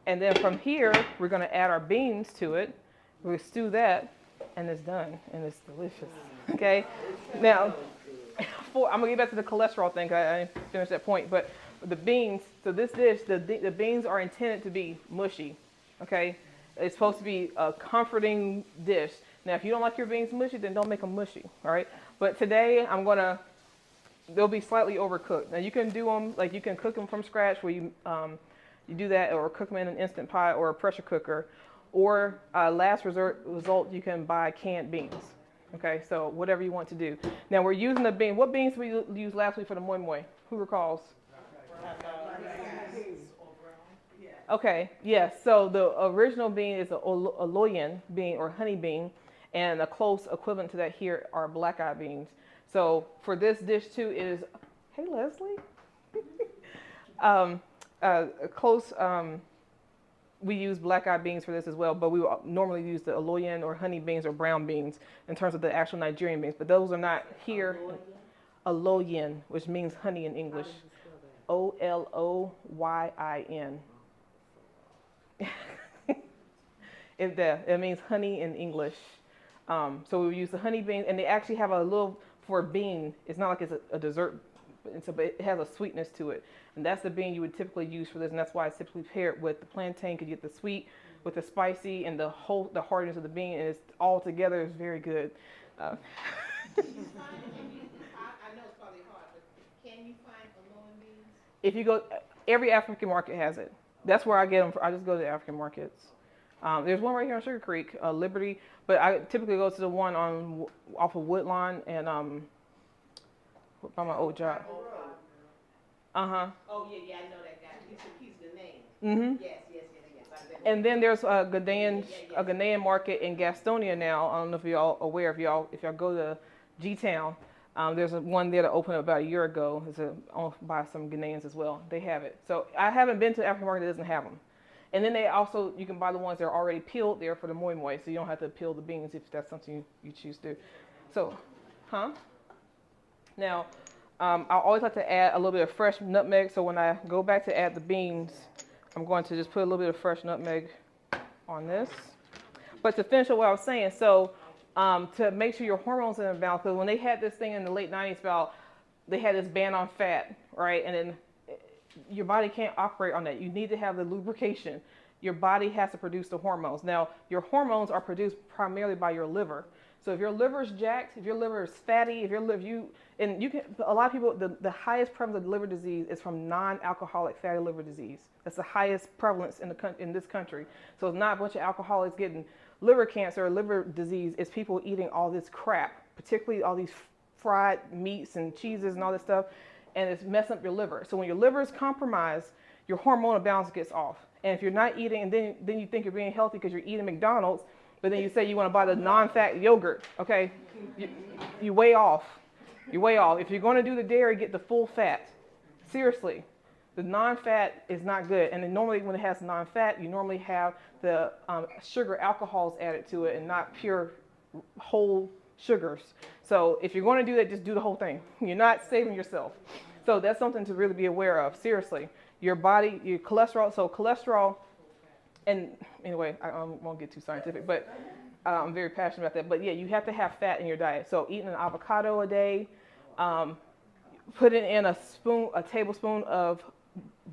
And then from here, we're going to add our beans to it. We'll stew that, and it's done, and it's delicious. Okay? Now, I'm going to get back to the cholesterol thing, because I didn't finish that point. But the beans, so this dish, the beans are intended to be mushy. Okay? It's supposed to be a comforting dish. Now, if you don't like your beans mushy, then don't make them mushy. All right? But today, they'll be slightly overcooked. Now, you can do them, like you can cook them from scratch where you do that, or cook them in an Instant Pot or a pressure cooker. Or last result, you can buy canned beans. Okay, so whatever you want to do. Now we're using the bean. What beans we used last week for the moi moi? Who recalls? Okay, yes. So the original bean is a loyan bean or honey bean, and a close equivalent to that here are black-eyed beans. So for this dish too is, hey Leslie, close. We use black-eyed beans for this as well, but we normally use the oloyan or honey beans or brown beans in terms of the actual Nigerian beans. But those are not here. Oloyan, which means honey in English. Oloyin. It means honey in English. So we use the honey beans, and they actually have a little, for a bean, it's not like it's a dessert, but it has a sweetness to it. And that's the bean you would typically use for this, and that's why it's typically paired with the plantain, because you get the sweet with the spicy and the hardness of the bean, and it's all together is very good. I know it's probably hard, but can you find Alolan beans? If you go, every African market has it. That's where I get them. I just go to the African markets. There's one right here on Sugar Creek, Liberty, but I typically go to the one off of Woodlawn and by my old job. Uh-huh. Oh, yeah, I know that guy. He's the name. Mm-hmm. Yes. And then there's a Ghanaian market in Gastonia now. I don't know if y'all aware. If y'all go to G-Town, there's one there that opened up about a year ago. It's owned by some Ghanaians as well. They have it. So I haven't been to the African market that doesn't have them. And then you can buy the ones that are already peeled there for the moi moi, so you don't have to peel the beans if that's something you choose to do. So, Now, I always like to add a little bit of fresh nutmeg. So when I go back to add the beans, I'm going to just put a little bit of fresh nutmeg on this. But to finish up what I was saying, so to make sure your hormones are in balance, because when they had this thing in the late 90s about, they had this ban on fat, right? And then your body can't operate on that. You need to have the lubrication. Your body has to produce the hormones. Now, your hormones are produced primarily by your liver. So if your liver is jacked, if your liver is fatty, if your liver, a lot of people, the highest prevalence of liver disease is from non-alcoholic fatty liver disease. That's the highest prevalence in this country. So it's not a bunch of alcoholics getting liver cancer or liver disease. It's people eating all this crap, particularly all these fried meats and cheeses and all this stuff, and it's messing up your liver. So when your liver is compromised, your hormonal balance gets off. And if you're not eating, and then you think you're being healthy because you're eating McDonald's, but then you say you want to buy the non-fat yogurt, okay? You way off. You're way off. If you're going to do the dairy, get the full fat. Seriously. The non-fat is not good. And then normally when it has non-fat, you normally have the sugar alcohols added to it and not pure whole sugars. So if you're going to do that, just do the whole thing. You're not saving yourself. So that's something to really be aware of. Seriously. Your body, your cholesterol. So cholesterol, and anyway, I won't get too scientific, but I'm very passionate about that. But yeah, you have to have fat in your diet. So eating an avocado a day, putting in a tablespoon of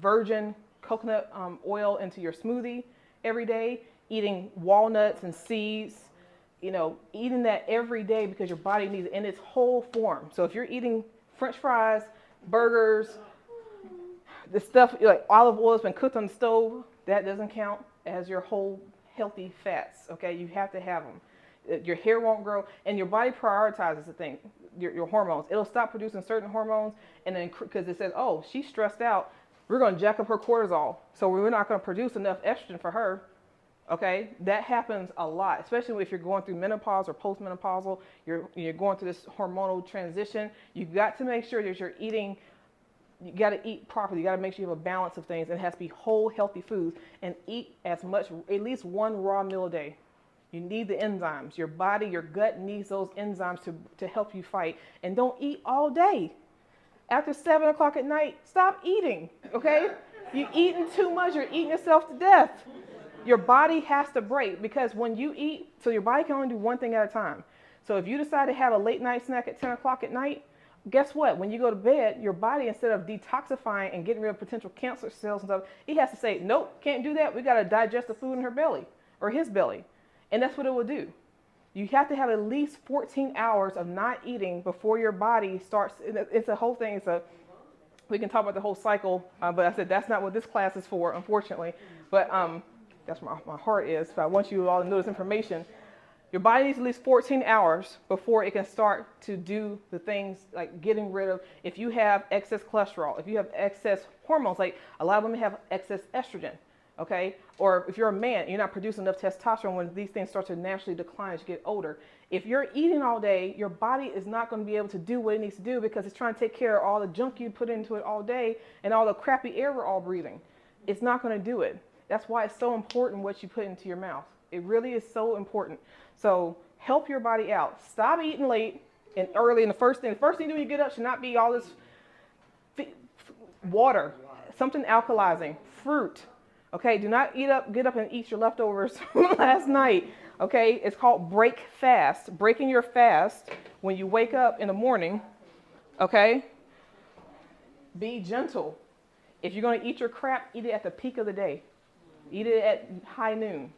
virgin coconut oil into your smoothie every day, eating walnuts and seeds, eating that every day because your body needs it in its whole form. So if you're eating French fries, burgers, the stuff like olive oil has been cooked on the stove, that doesn't count as your whole healthy fats. Okay, you have to have them. Your hair won't grow, and your body prioritizes the thing, your hormones. It'll stop producing certain hormones, and then because it says, oh, she's stressed out, we're going to jack up her cortisol, so we're not going to produce enough estrogen for her. Okay, that happens a lot, especially if you're going through menopause or postmenopausal. You're going through this hormonal transition. You've got to make sure that you're eating. You got to eat properly. You got to make sure you have a balance of things. It has to be whole, healthy foods, and eat as much, at least one raw meal a day. You need the enzymes. Your body, your gut needs those enzymes to help you fight. And don't eat all day. After 7 o'clock at night, stop eating, okay? You're eating too much. You're eating yourself to death. Your body has to break, because when you eat, so your body can only do one thing at a time. So if you decide to have a late night snack at 10 o'clock at night, guess what? When you go to bed, your body, instead of detoxifying and getting rid of potential cancer cells and stuff, it has to say, nope, can't do that. We got to digest the food in her belly or his belly. And that's what it will do. You have to have at least 14 hours of not eating before your body starts. It's a whole thing. We can talk about the whole cycle, but I said that's not what this class is for, unfortunately. But that's where my heart is. So I want you all to know this information. Your body needs at least 14 hours before it can start to do the things like getting rid of, if you have excess cholesterol, if you have excess hormones, like a lot of women have excess estrogen, okay? Or if you're a man, you're not producing enough testosterone when these things start to naturally decline as you get older. If you're eating all day, your body is not going to be able to do what it needs to do, because it's trying to take care of all the junk you put into it all day and all the crappy air we're all breathing. It's not going to do it. That's why it's so important what you put into your mouth. It really is so important. So help your body out. Stop eating late and early. And the first thing you do when you get up should not be all this water, something alkalizing, fruit. Okay, do not get up and eat your leftovers from last night. Okay, it's called break fast. Breaking your fast when you wake up in the morning. Okay, be gentle. If you're going to eat your crap, eat it at the peak of the day. Eat it at high noon.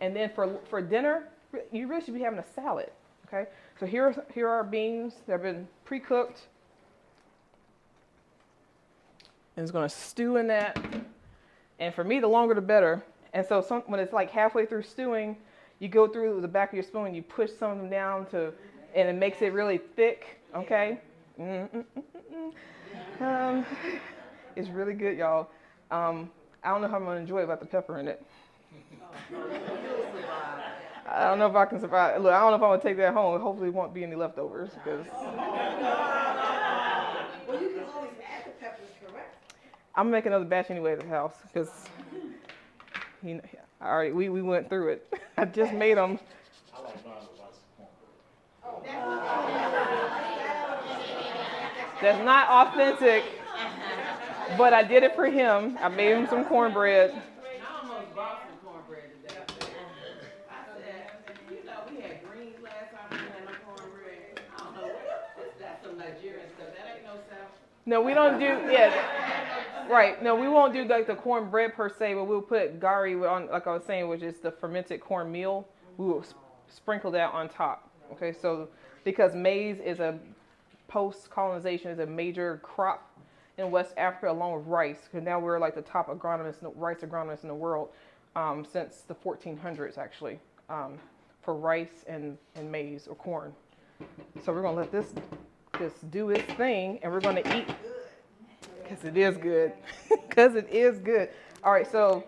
And then for dinner, you really should be having a salad, okay? So here are our beans. They've been pre-cooked. And it's going to stew in that. And for me, the longer the better. And so when it's like halfway through stewing, you go through the back of your spoon, you push some of them down and it makes it really thick, okay? It's really good, y'all. I don't know how I'm going to enjoy it without the pepper in it. I don't know if I can survive. Look, I don't know if I'm going to take that home. Hopefully, it won't be any leftovers. Well, you can always add the peppers, correct? I'm making another batch anyway at the house because we went through it. I just made them. I like mine with rice and cornbread. That's not authentic, but I did it for him. I made him some cornbread. I almost bought some cornbread today. I said, we had greens last time, we had no cornbread. I don't know, that's some Nigerian stuff. That ain't no South. No, we don't do, right. No, we won't do like the cornbread per se, but we'll put gari on, like I was saying, which is the fermented cornmeal. We will sprinkle that on top. Okay, so because maize is post-colonization is a major crop in West Africa along with rice, because now we're like the top rice agronomists in the world since the 1400s actually, for rice and maize or corn. So we're going to let this just do its thing, and we're going to eat, because it is good, because it is good. All right, so.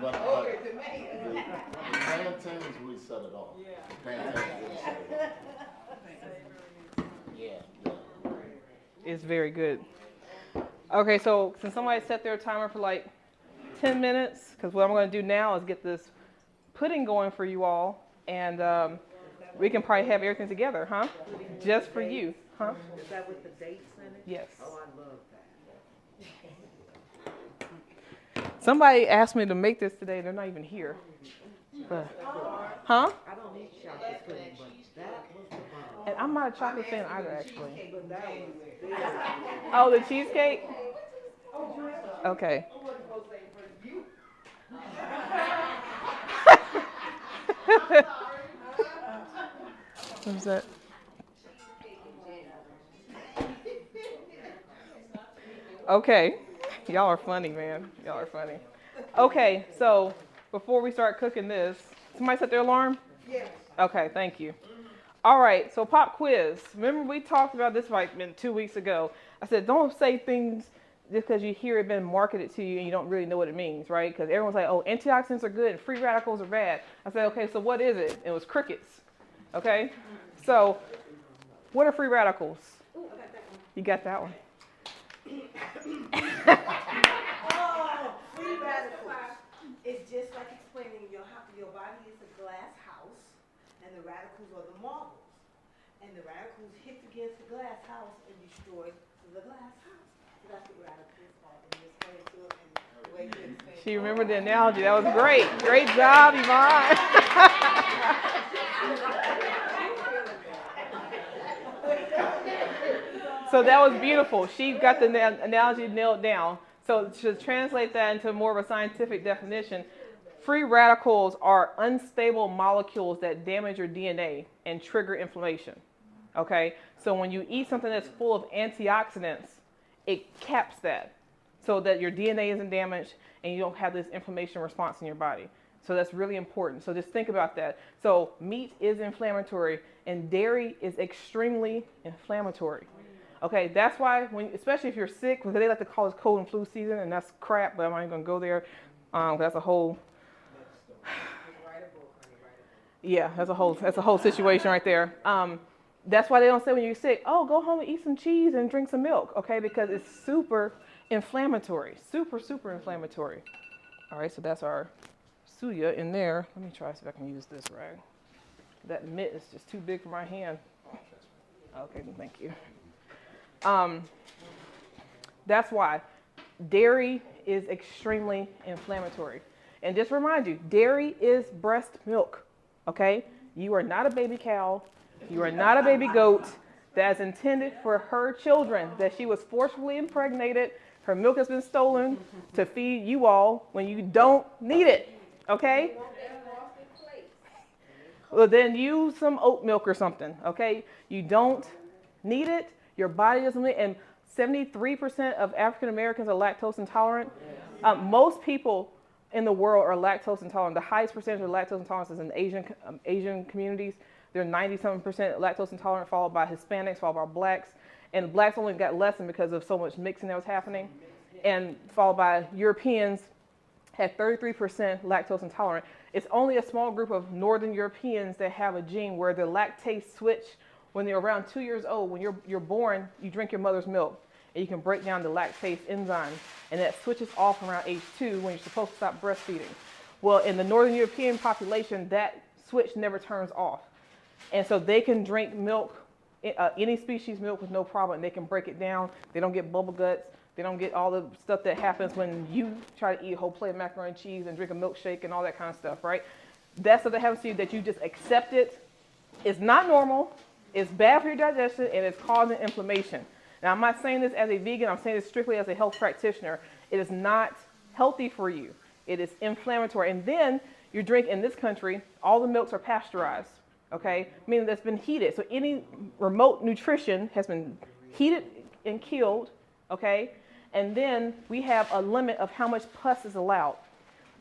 But the plantains, we set it off. Yeah. Plantains, we set it off. Yeah. It's very good. Okay, so since somebody set their timer for like 10 minutes, because what I'm going to do now is get this pudding going for you all, and we can probably have everything together, huh? Just for you, huh? Is that with the dates in it? Yes. Oh, I love that. Somebody asked me to make this today. They're not even here. But, huh? I don't eat chocolate pudding, but that was the bomb. And I'm not a chocolate fan either, actually. But that was very Oh, the cheesecake? Okay. What's that? Okay. Y'all are funny, man. Y'all are funny. Okay, so before we start cooking this, somebody set their alarm? Yes. Okay, thank you. All right, so pop quiz. Remember we talked about this like 2 weeks ago. I said don't say things just because you hear it being marketed to you and you don't really know what it means, right? Because everyone's like, oh, antioxidants are good and free radicals are bad. I said, okay, so what is it? It was crickets. Okay, so what are free radicals? You got that one. Oh, free radicals. It's just like explaining your body is a glass house, and the radicals are the marbles. And the radicals hit against the glass house and destroy the glass house. So that's what radicals are. And you explain to it in the way you explain. She remembered the analogy. That was great. Great job, Yvonne. So that was beautiful. She got the analogy nailed down. So to translate that into more of a scientific definition, free radicals are unstable molecules that damage your DNA and trigger inflammation. Okay? So when you eat something that's full of antioxidants, it caps that so that your DNA isn't damaged and you don't have this inflammation response in your body. So that's really important. So just think about that. So meat is inflammatory and dairy is extremely inflammatory. Okay, that's why, especially if you're sick, because they like to call it cold and flu season, and that's crap, but I'm not even going to go there. That's a whole, yeah, that's a whole situation right there. That's why they don't say when you're sick, oh, go home and eat some cheese and drink some milk, okay, because it's super inflammatory, super inflammatory. All right, so that's our suya in there. Let me try to see if I can use this rag. That mitt is just too big for my hand. Okay, thank you. That's why dairy is extremely inflammatory. And just remind you, dairy is breast milk, okay? You are not a baby cow. You are not a baby goat that's intended for her children, that she was forcefully impregnated. Her milk has been stolen to feed you all when you don't need it, okay? Well, then use some oat milk or something, okay? You don't need it. Your body doesn't need it. And 73% of African Americans are lactose intolerant. Most people in the world are lactose intolerant. The highest percentage of lactose intolerance is in Asian communities. They're 90-something% lactose intolerant, followed by Hispanics, followed by blacks. And blacks only got lessened because of so much mixing that was happening. And followed by Europeans had 33% lactose intolerant. It's only a small group of Northern Europeans that have a gene where the lactase switch when they're around 2 years old. When you're born, you drink your mother's milk, and you can break down the lactase enzyme, and that switches off around age 2 when you're supposed to stop breastfeeding. Well, in the Northern European population, that switch never turns off, and so they can drink milk, any species milk with no problem, and they can break it down. They don't get bubble guts. They don't get all the stuff that happens when you try to eat a whole plate of macaroni and cheese and drink a milkshake and all that kind of stuff, right? That stuff that happens to you that you just accept it. It's not normal. It's bad for your digestion, and it's causing inflammation. Now, I'm not saying this as a vegan. I'm saying this strictly as a health practitioner. It is not healthy for you. It is inflammatory. And then you drink, in this country, all the milks are pasteurized, okay? Meaning that's been heated. So any remote nutrition has been heated and killed, okay? And then we have a limit of how much pus is allowed.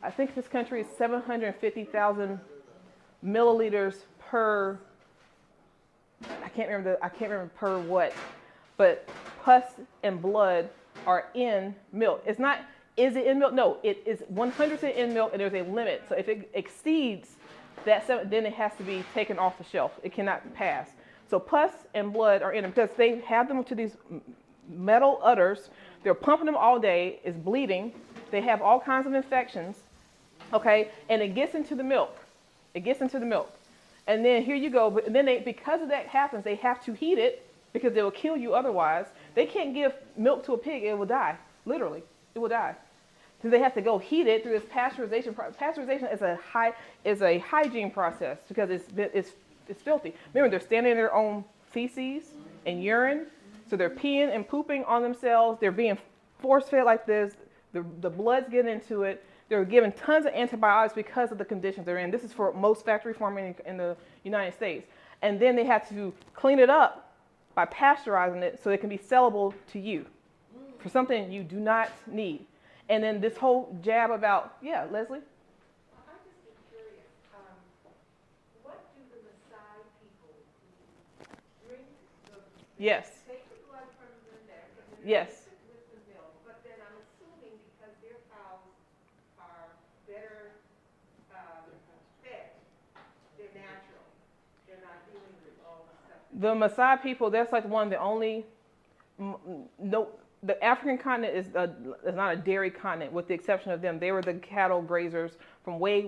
I think this country is 750,000 milliliters per, I can't remember per what, but pus and blood are in milk. It's not, is it in milk? No, it is 100% in milk, and there's a limit. So if it exceeds that, then it has to be taken off the shelf. It cannot pass. So pus and blood are in them because they have them to these metal udders. They're pumping them all day. It's bleeding. They have all kinds of infections, okay? And it gets into the milk. It gets into the milk. And then here you go. But then because of that happens, they have to heat it because they will kill you otherwise. They can't give milk to a pig. It will die. Literally, it will die. So they have to go heat it through this pasteurization. Pasteurization is a hygiene process because it's filthy. Remember, they're standing in their own feces and urine. So they're peeing and pooping on themselves. They're being force-fed like this. The blood's getting into it. They're given tons of antibiotics because of the conditions they're in. This is for most factory farming in the United States. And then they have to clean it up by pasteurizing it so it can be sellable to you. for something you do not need. And then this whole jab about, yeah, Leslie? I just am curious, what do the Maasai people who drink the, Yes. take the blood from the neck and then Yes. mix it with the milk, but then I'm assuming because their cows are better fed, they're natural, they're not dealing with all the stuff. The Maasai people, that's like one of the only, no, the African continent is not a dairy continent with the exception of them. They were the cattle grazers from way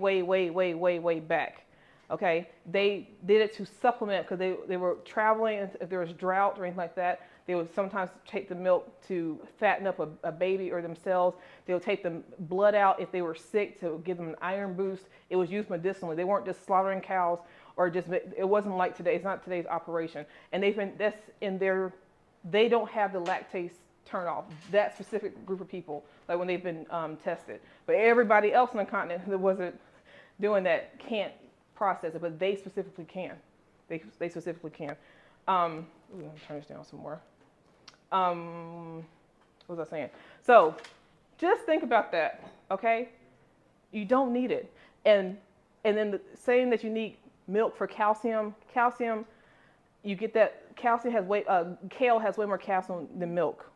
back. Okay, they did it to supplement because they were traveling, and if there was drought or anything like that, they would sometimes take the milk to fatten up a baby or themselves. They would take the blood out if they were sick to give them an iron boost. It was used medicinally. They weren't just slaughtering cows or just, it wasn't like today. It's not today's operation. And that's in their, they don't have the lactase turn off, that specific group of people, like when they've been tested. But everybody else on the continent that wasn't doing that can't process it, but they specifically can. They specifically can. Let me turn this down some more. What was I saying? So just think about that, okay? You don't need it. And then saying that you need milk for calcium, you get that calcium has kale has way more calcium than milk.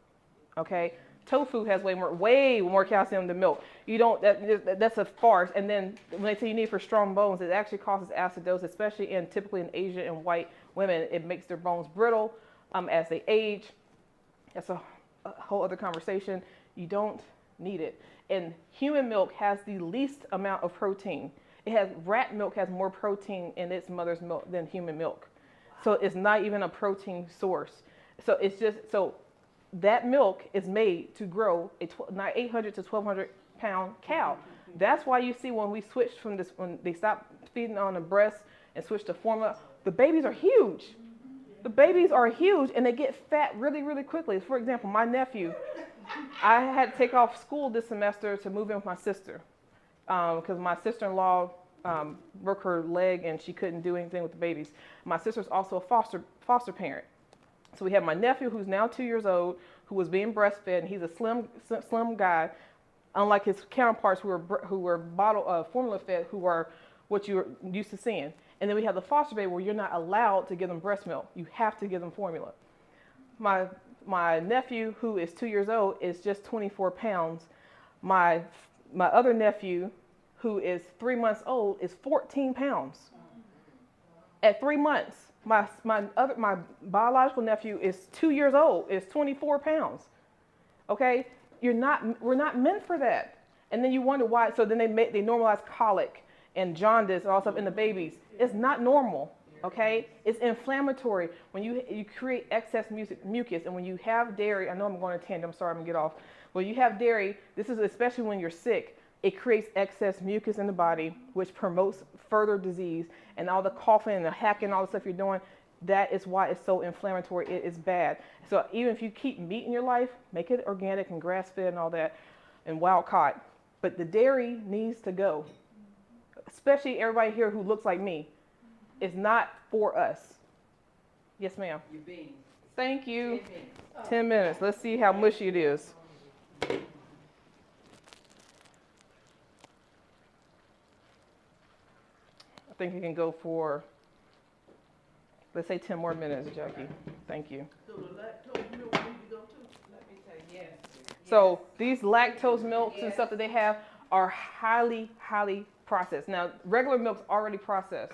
Okay, tofu has way more calcium than milk. You don't. That's a farce. And then when they say you need it for strong bones, it actually causes acidosis, especially typically in Asian and white women. It makes their bones brittle as they age. That's a whole other conversation. You don't need it. And human milk has the least amount of protein. Rat milk has more protein in its mother's milk than human milk. So it's not even a protein source. So it's just that milk is made to grow a 800 to 1,200 pound cow. That's why you see when we switched from this, when they stopped feeding on the breast and switched to formula, the babies are huge. The babies are huge and they get fat really, really quickly. For example, my nephew, I had to take off school this semester to move in with my sister because my sister-in-law broke her leg and she couldn't do anything with the babies. My sister's also a foster parent. So we have my nephew who's now 2 years old, who was being breastfed, and he's a slim guy, unlike his counterparts who were bottle formula fed, who are what you're used to seeing. And then we have the foster baby where you're not allowed to give them breast milk. You have to give them formula. My nephew, who is 2 years old, is just 24 pounds. My other nephew, who is 3 months old, is 14 pounds. At 3 months. My biological nephew is 2 years old, is 24 pounds. Okay? We're not meant for that. And then you wonder why. So then they normalize colic and jaundice and all stuff in the babies. It's not normal. Okay? It's inflammatory. When you create excess mucus, and when you have dairy, I know I'm going to tangent, I'm sorry, I'm going to get off. When you have dairy, this is especially when you're sick, it creates excess mucus in the body, which promotes further disease, and all the coughing and the hacking, all the stuff you're doing, that is why it's so inflammatory. It is bad. So even if you keep meat in your life, make it organic and grass-fed and all that, and wild caught. But the dairy needs to go, especially everybody here who looks like me. It's not for us. Yes, ma'am. Your beans. Thank you. 10 minutes. 10 minutes. Let's see how mushy it is. I think you can go for, let's say 10 more minutes, Jackie. Thank you. So the lactose milk need to go too? Let me tell you, yes. So these lactose milks and stuff that they have are highly, highly processed. Now, regular milk's already processed.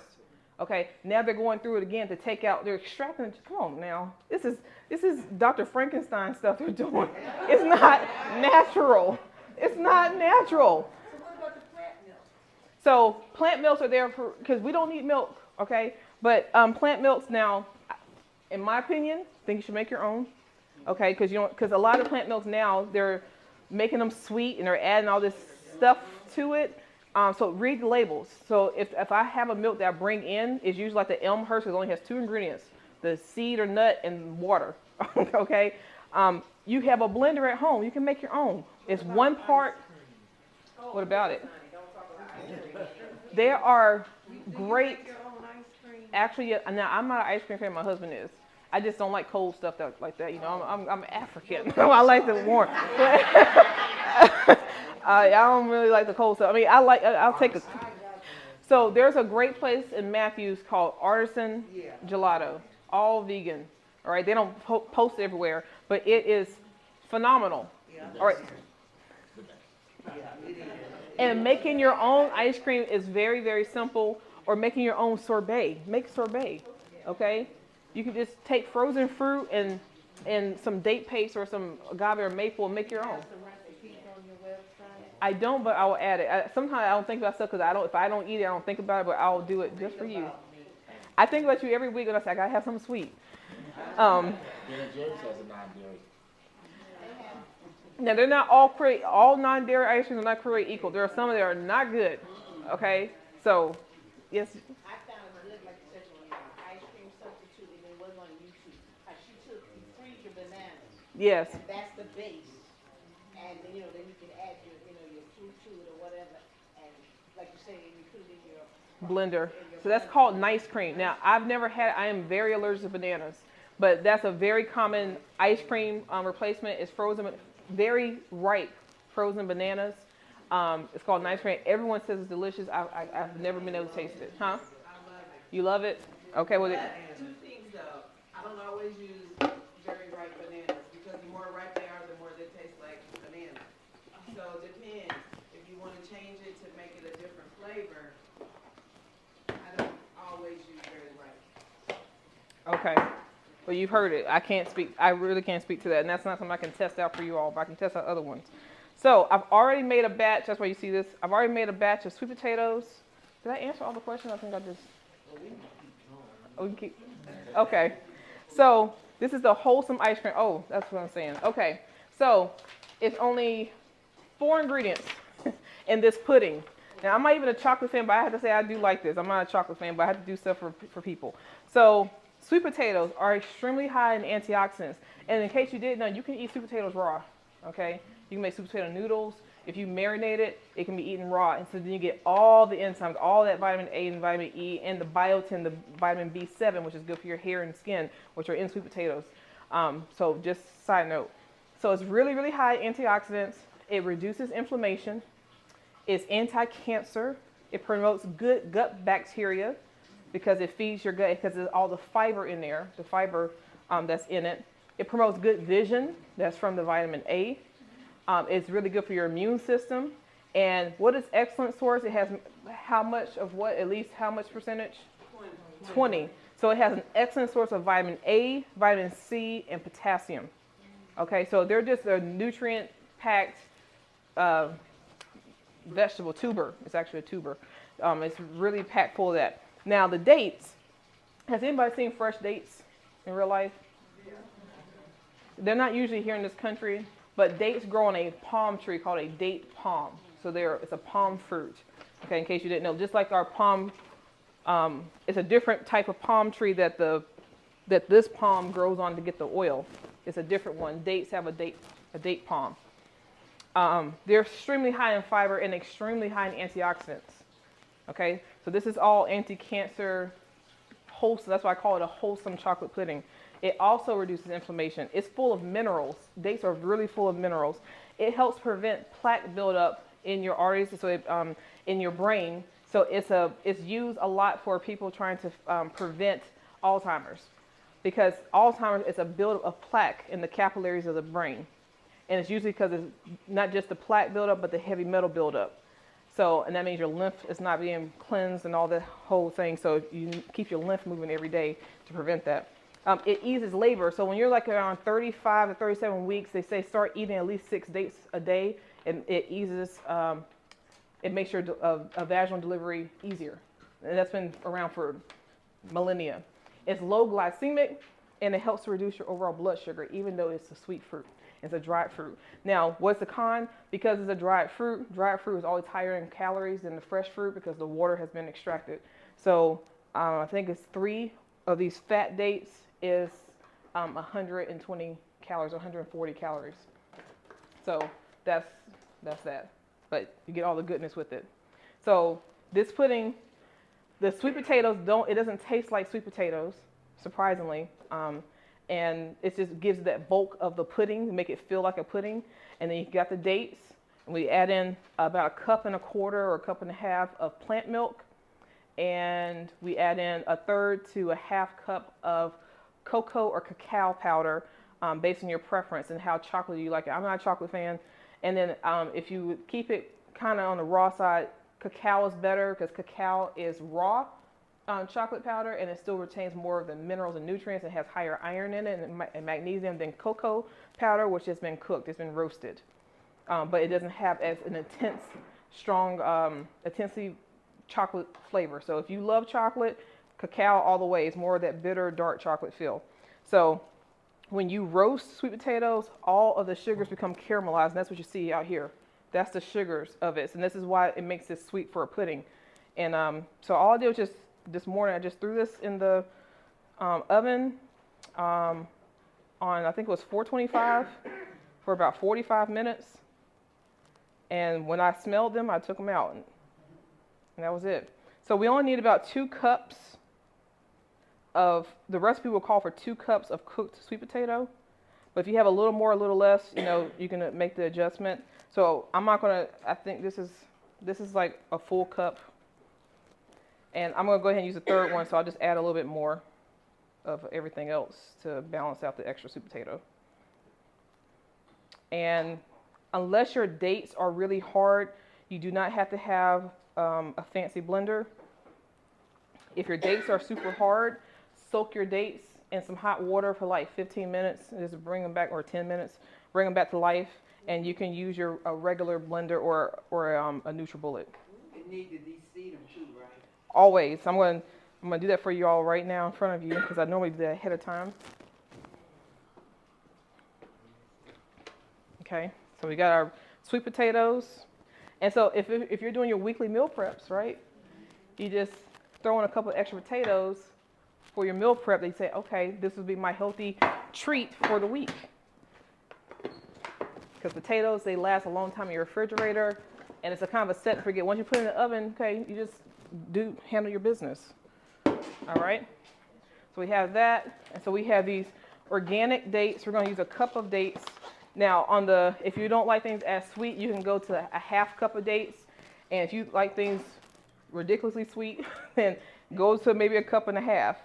Okay, now they're going through it again to take out, they're extracting it. Come on now. This is Dr. Frankenstein stuff they're doing. It's not natural. It's not natural. So what about the plant milk? So plant milks are there because we don't need milk, okay? But plant milks now, in my opinion, I think you should make your own, okay? Because a lot of plant milks now, they're making them sweet and they're adding all this stuff to it. So read the labels. So if I have a milk that I bring in, it's usually like the Elmhurst, it only has 2 ingredients, the seed or nut and water, okay? You have a blender at home, you can make your own. It's 1 part, what about it? There are great, actually, now I'm not an ice cream fan, my husband is. I just don't like cold stuff like that. You know, I'm African. I like it warm. But I don't really like the cold stuff. I mean, I'll take a. So there's a great place in Matthews called Artisan Gelato, all vegan. All right, they don't post it everywhere, but it is phenomenal. All right. And making your own ice cream is very, very simple. Or making your own sorbet. Make sorbet. Okay? You can just take frozen fruit and some date paste or some agave or maple and make your own. I don't, but I will add it. Sometimes I don't think about stuff because if I don't eat it, I don't think about it, but I'll do it just for you. I think about you every week and I say, I gotta have something sweet. Ben & Jerry's has a non-dairy. Now, they're not all non-dairy ice creams are not created equal. There are some that are not good. Okay? So, yes. I found it good, like you said, ice cream substitute, and it wasn't on YouTube. She took, you freeze your bananas. Yes. And that's the base. And then, then you can add your fruit to it or whatever. And like you say, you put it in your blender. So that's called nice cream. Now, I am very allergic to bananas, but that's a very common ice cream replacement is very ripe frozen bananas. It's called nice cream. Everyone says it's delicious. I've never been able to taste it. Huh? I love it. You love it? Okay, well. Two things though. I don't always use very ripe bananas because the more ripe they are, the more they taste like bananas. So it depends. If you want to change it to make it a different flavor, I don't always use very ripe. Okay. Well, you've heard it. I really can't speak to that. And that's not something I can test out for you all, but I can test out other ones. So I've already made a batch. That's why you see this. I've already made a batch of sweet potatoes. Did I answer all the questions? I think I just. Oh, we can keep. Okay. So this is the Wholesome ice cream. Oh, that's what I'm saying. Okay. So it's only 4 ingredients in this pudding. Now, I'm not even a chocolate fan, but I have to say I do like this. I'm not a chocolate fan, but I have to do stuff for people. So sweet potatoes are extremely high in antioxidants. And in case you didn't know, you can eat sweet potatoes raw. Okay? You can make sweet potato noodles. If you marinate it, it can be eaten raw. And so then you get all the enzymes, all that vitamin A and vitamin E, and the biotin, the vitamin B7, which is good for your hair and skin, which are in sweet potatoes. So just side note. So it's really, really high in antioxidants. It reduces inflammation. It's anti-cancer. It promotes good gut bacteria because it feeds your gut, because there's all the fiber in there, the fiber that's in it. It promotes good vision. That's from the vitamin A. It's really good for your immune system. And what is excellent source? It has how much of what? At least how much percentage? 20. So it has an excellent source of vitamin A, vitamin C, and potassium. Okay, so they're just a nutrient-packed vegetable tuber. It's actually a tuber. It's really packed full of that. Now the dates. Has anybody seen fresh dates in real life? Yeah. They're not usually here in this country, but dates grow on a palm tree called a date palm. So it's a palm fruit. Okay, in case you didn't know, just like our palm, it's a different type of palm tree that this palm grows on to get the oil. It's a different one. Dates have a date palm. They're extremely high in fiber and extremely high in antioxidants. Okay, so this is all anti-cancer, wholesome. That's why I call it a wholesome chocolate pudding. It also reduces inflammation. It's full of minerals. Dates are really full of minerals. It helps prevent plaque buildup in your arteries, so in your brain. So it's used a lot for people trying to prevent Alzheimer's, because Alzheimer's is a buildup of plaque in the capillaries of the brain. And it's usually because it's not just the plaque buildup, but the heavy metal buildup. So, and that means your lymph is not being cleansed and all that whole thing. So you keep your lymph moving every day to prevent that. It eases labor. So when you're like around 35 to 37 weeks, they say start eating at least 6 dates a day, and it eases, it makes your vaginal delivery easier. And that's been around for millennia. It's low glycemic, and it helps to reduce your overall blood sugar, even though it's a sweet fruit. It's a dried fruit. Now, what's the con? Because it's a dried fruit is always higher in calories than the fresh fruit because the water has been extracted. So I think it's 3 of these fat dates is 120 calories, 140 calories. So that's that. But you get all the goodness with it. So this pudding, the sweet potatoes it doesn't taste like sweet potatoes, surprisingly. and it just gives that bulk of the pudding to make it feel like a pudding. And then you got the dates, and we add in about 1.25 cups or 1.5 cups of plant milk, and we add in 1/3 to 1/2 cup of cocoa or cacao powder, based on your preference and how chocolate you like it. I'm not a chocolate fan. And then if you keep it kind of on the raw side, cacao is better because cacao is raw chocolate powder, and it still retains more of the minerals and nutrients. It has higher iron in it and magnesium than cocoa powder, which has been cooked, it's been roasted. But it doesn't have as an intense, strong, intensely chocolate flavor. So if you love chocolate, cacao all the way. It's more of that bitter, dark chocolate feel. So when you roast sweet potatoes, all of the sugars become caramelized, and that's what you see out here. That's the sugars of it, and this is why it makes it sweet for a pudding. And so all I did was just this morning, I just threw this in the oven on, I think it was 425 for about 45 minutes. And when I smelled them, I took them out, and that was it. So we only need about 2 cups of, the recipe will call for 2 cups of cooked sweet potato. But if you have a little more, a little less, you can make the adjustment. So I'm not gonna, I think this is like a full cup. And I'm gonna go ahead and use the 3rd one, so I'll just add a little bit more of everything else to balance out the extra sweet potato. And unless your dates are really hard, you do not have to have a fancy blender. If your dates are super hard, soak your dates in some hot water for like 15 minutes, and just bring them back, or 10 minutes, bring them back to life, and you can use a regular blender or a NutriBullet. You need to de-seed them too, right? Always. I'm gonna do that for you all right now in front of you, because I normally do that ahead of time. Okay, so we got our sweet potatoes. And so if you're doing your weekly meal preps, right, you just throw in a couple of extra potatoes for your meal prep. They say, okay, this will be my healthy treat for the week. Because potatoes, they last a long time in your refrigerator, and it's a kind of a set and forget. Once you put it in the oven, okay, you just handle your business. All right, so we have that, and so we have these organic dates. We're going to use a cup of dates. Now, if you don't like things as sweet, you can go to a 1/2 cup of dates, and if you like things ridiculously sweet, then go to maybe 1.5 cups.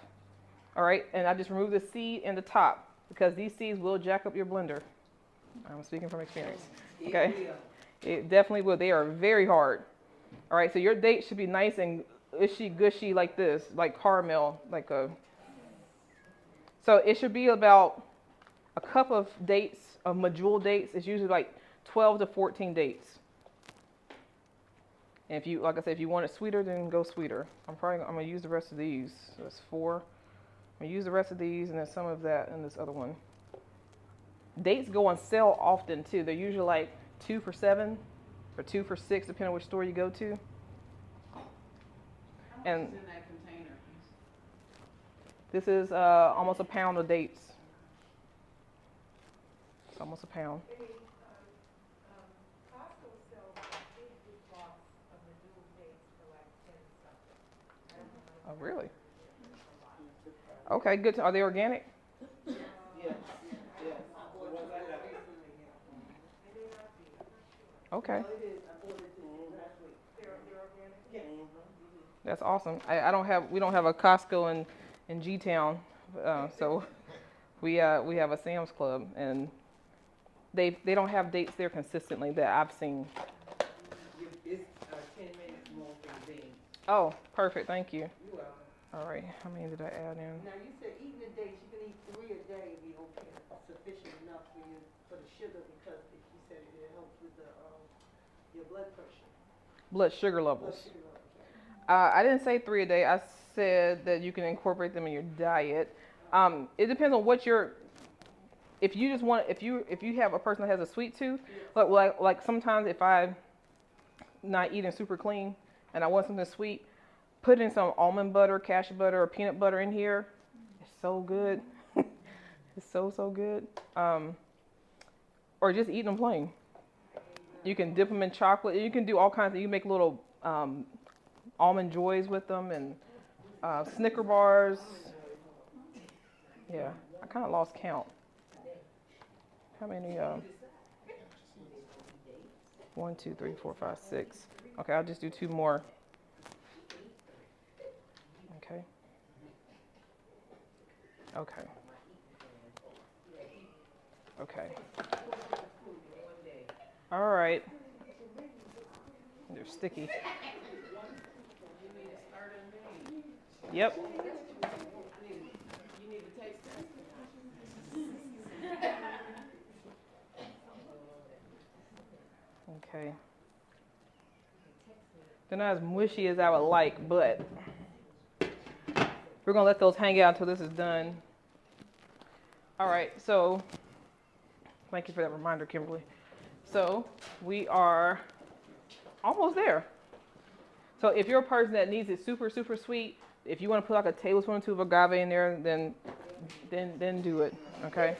All right, and I just remove the seed and the top, because these seeds will jack up your blender. I'm speaking from experience. Okay, it definitely will. They are very hard. All right, so your date should be nice and gushy like this, like caramel, So it should be about a cup of dates, of medjool dates. It's usually like 12 to 14 dates. And if you, like I said, if you want it sweeter, then go sweeter. I'm gonna use the rest of these. So that's 4. I'm gonna use the rest of these, and then some of that in this other one. Dates go on sale often too. They're usually like 2 for $7 or 2 for $6, depending on which store you go to. How much is in that container? This is almost a pound of dates. It's almost a pound. Costco sells a big box of medjool dates for like 10 something. I don't know. Oh, really? Okay, good. Are they organic? Yes, yes. The ones I got. They may not be, I'm not sure. Okay. No, it is. I bought it last week. They're organic? Yes. That's awesome. We don't have a Costco in G-Town, so we have a Sam's Club, and they don't have dates there consistently that I've seen. It's 10 minutes more for the beans. Oh, perfect. Thank you. You're welcome. All right. How many did I add in? Now, you said eating the dates, you can eat 3 a day, be okay, sufficient enough for the sugar, because you said it helps with your blood pressure. Blood sugar Blood levels. sugar levels. I didn't say 3 a day. I said that you can incorporate them in your diet. It depends on what if you just want, if you have a person that has a sweet tooth, like sometimes if I'm not eating super clean and I want something sweet, put in some almond butter, cashew butter, or peanut butter in here. It's so good. It's so good. Or just eat them plain. You can dip them in chocolate. You can do all kinds of. You make little almond joys with them, and Snicker bars. Yeah, I kind of lost count. How many? 1, 2, 3, 4, 5, 6. Okay, I'll just do 2 more. Okay. Okay. Okay. All right. They're sticky. Yep. You need to taste that. Okay. They're not as mushy as I would like, but we're gonna let those hang out until this is done. All right, so thank you for that reminder, Kimberly. So we are almost there. So if you're a person that needs it super, super sweet, if you want to put like a tablespoon or 2 of agave in there, then do it. Okay.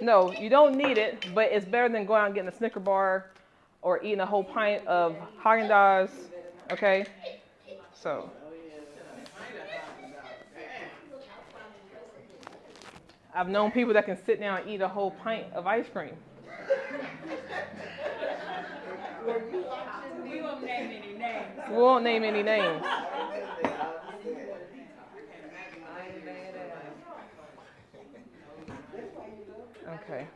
No, you don't need it, but it's better than going out and getting a Snicker bar or eating a whole pint of Haagen-Dazs. Okay. So. I've known people that can sit down and eat a whole pint of ice cream. We won't name any names. We won't name any names. Okay.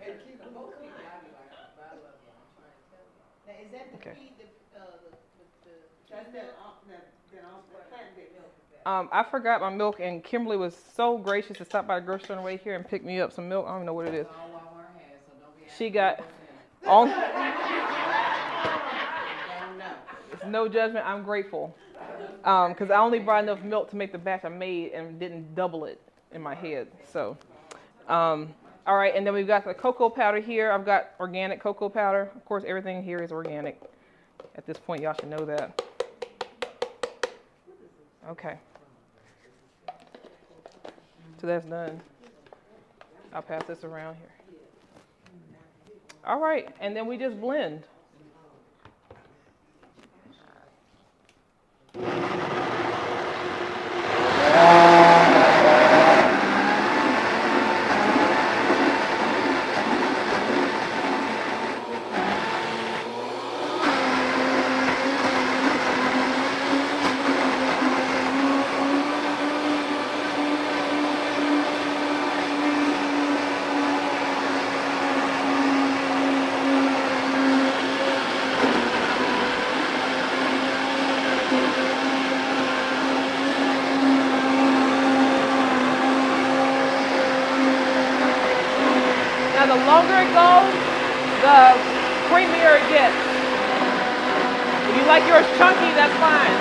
Now, is that the Okay. feed, the That's the plant-based milk. I forgot my milk, and Kimberly was so gracious to stop by the grocery store on the way here and pick me up some milk. I don't even know what it is. She got on. No judgment. I'm grateful because I only brought enough milk to make the batch I made and didn't double it in my head. So, all right, and then we've got the cocoa powder here. I've got organic cocoa powder. Of course, everything here is organic. At this point, y'all should know that. Okay. So that's done. I'll pass this around here. All right, and then we just blend. The longer it goes, the creamier it gets. If you like yours chunky, that's fine.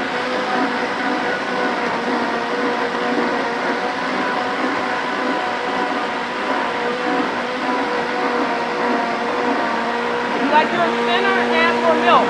If you like yours thinner, add more milk.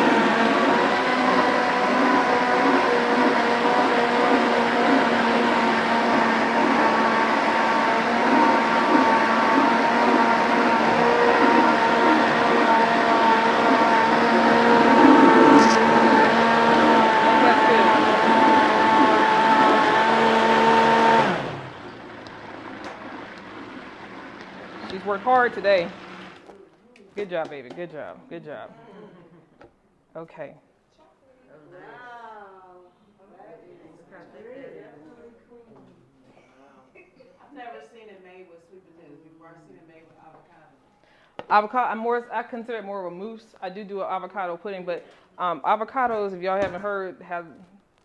Worked hard today. Good job, baby. Good job. Good job. Okay. I've never seen it made with sweet potatoes before. I've seen it made with avocado. I consider it more of a mousse. I do an avocado pudding, but avocados, if y'all haven't heard, have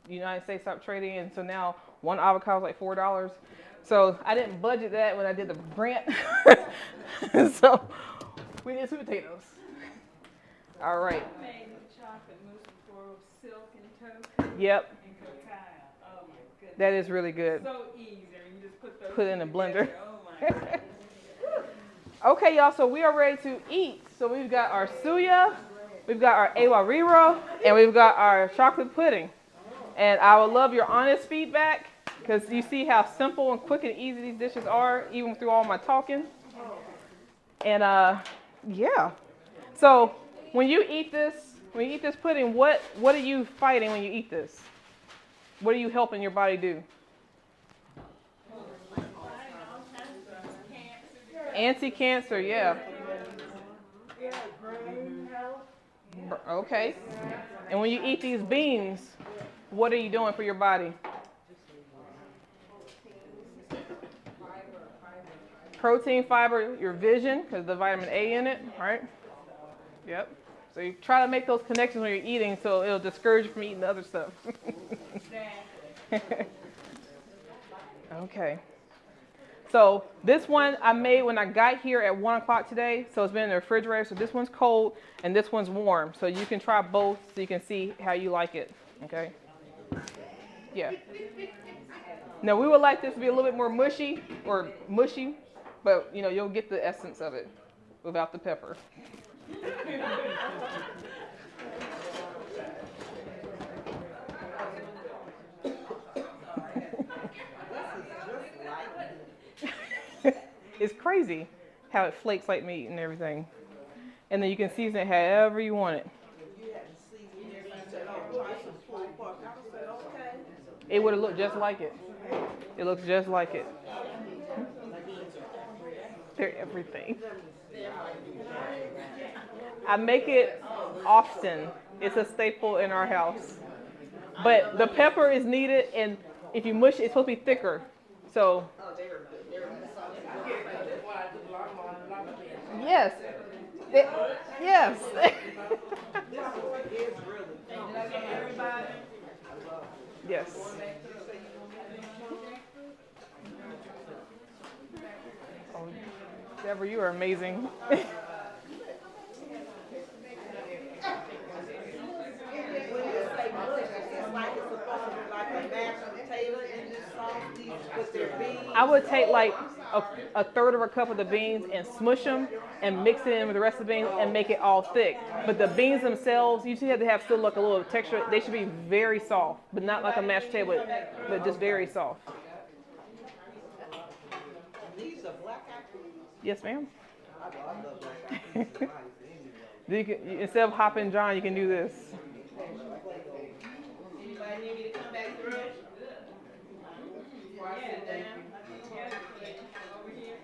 the United States stopped trading, and so now one avocado is like $4. So I didn't budget that when I did the grant. So we need sweet potatoes. All right. I made chocolate mousse before with silk and toast. Yep. And cacao. Oh my goodness. That is really good. So easy. You just put those Put it in a blender. together. Oh my goodness. Okay, y'all, so we are ready to eat. So we've got our suya, we've got our Ewa Riro, and we've got our chocolate pudding. And I would love your honest feedback, because you see how simple and quick and easy these dishes are, even through all my talking. And yeah. So when you eat this pudding, what are you fighting when you eat this? What are you helping your body do? Anti-cancer, yeah. Yeah, brain health. Okay. And when you eat these beans, what are you doing for your body? Protein, fiber, your vision, because the vitamin A in it, right? Yep. So you try to make those connections when you're eating so it'll discourage you from eating the other stuff. Okay. So this one I made when I got here at 1 o'clock today. So it's been in the refrigerator. So this one's cold and this one's warm. So you can try both so you can see how you like it. Okay. Yeah. Now we would like this to be a little bit more mushy, but you know, you'll get the essence of it without the pepper. It's crazy how it flakes like meat and everything. And then you can season it however you want it. It would have looked just like it. It looks just like it. They're everything. I make it often. It's a staple in our house. But the pepper is needed, and if you mush it, it's supposed to be thicker. So, yes. Yes. Yes. Oh, Deborah, you are amazing. I would take like a third of a cup of the beans and smush them and mix it in with the rest of the beans and make it all thick. But the beans themselves, you have to have still like a little texture. They should be very soft, but not like a mashed potato, but just very soft. These are black eyed peas. Yes, ma'am. I love black eyed peas. Instead of hopping John, you can do this. Anybody need me to come back through? Before I sit down?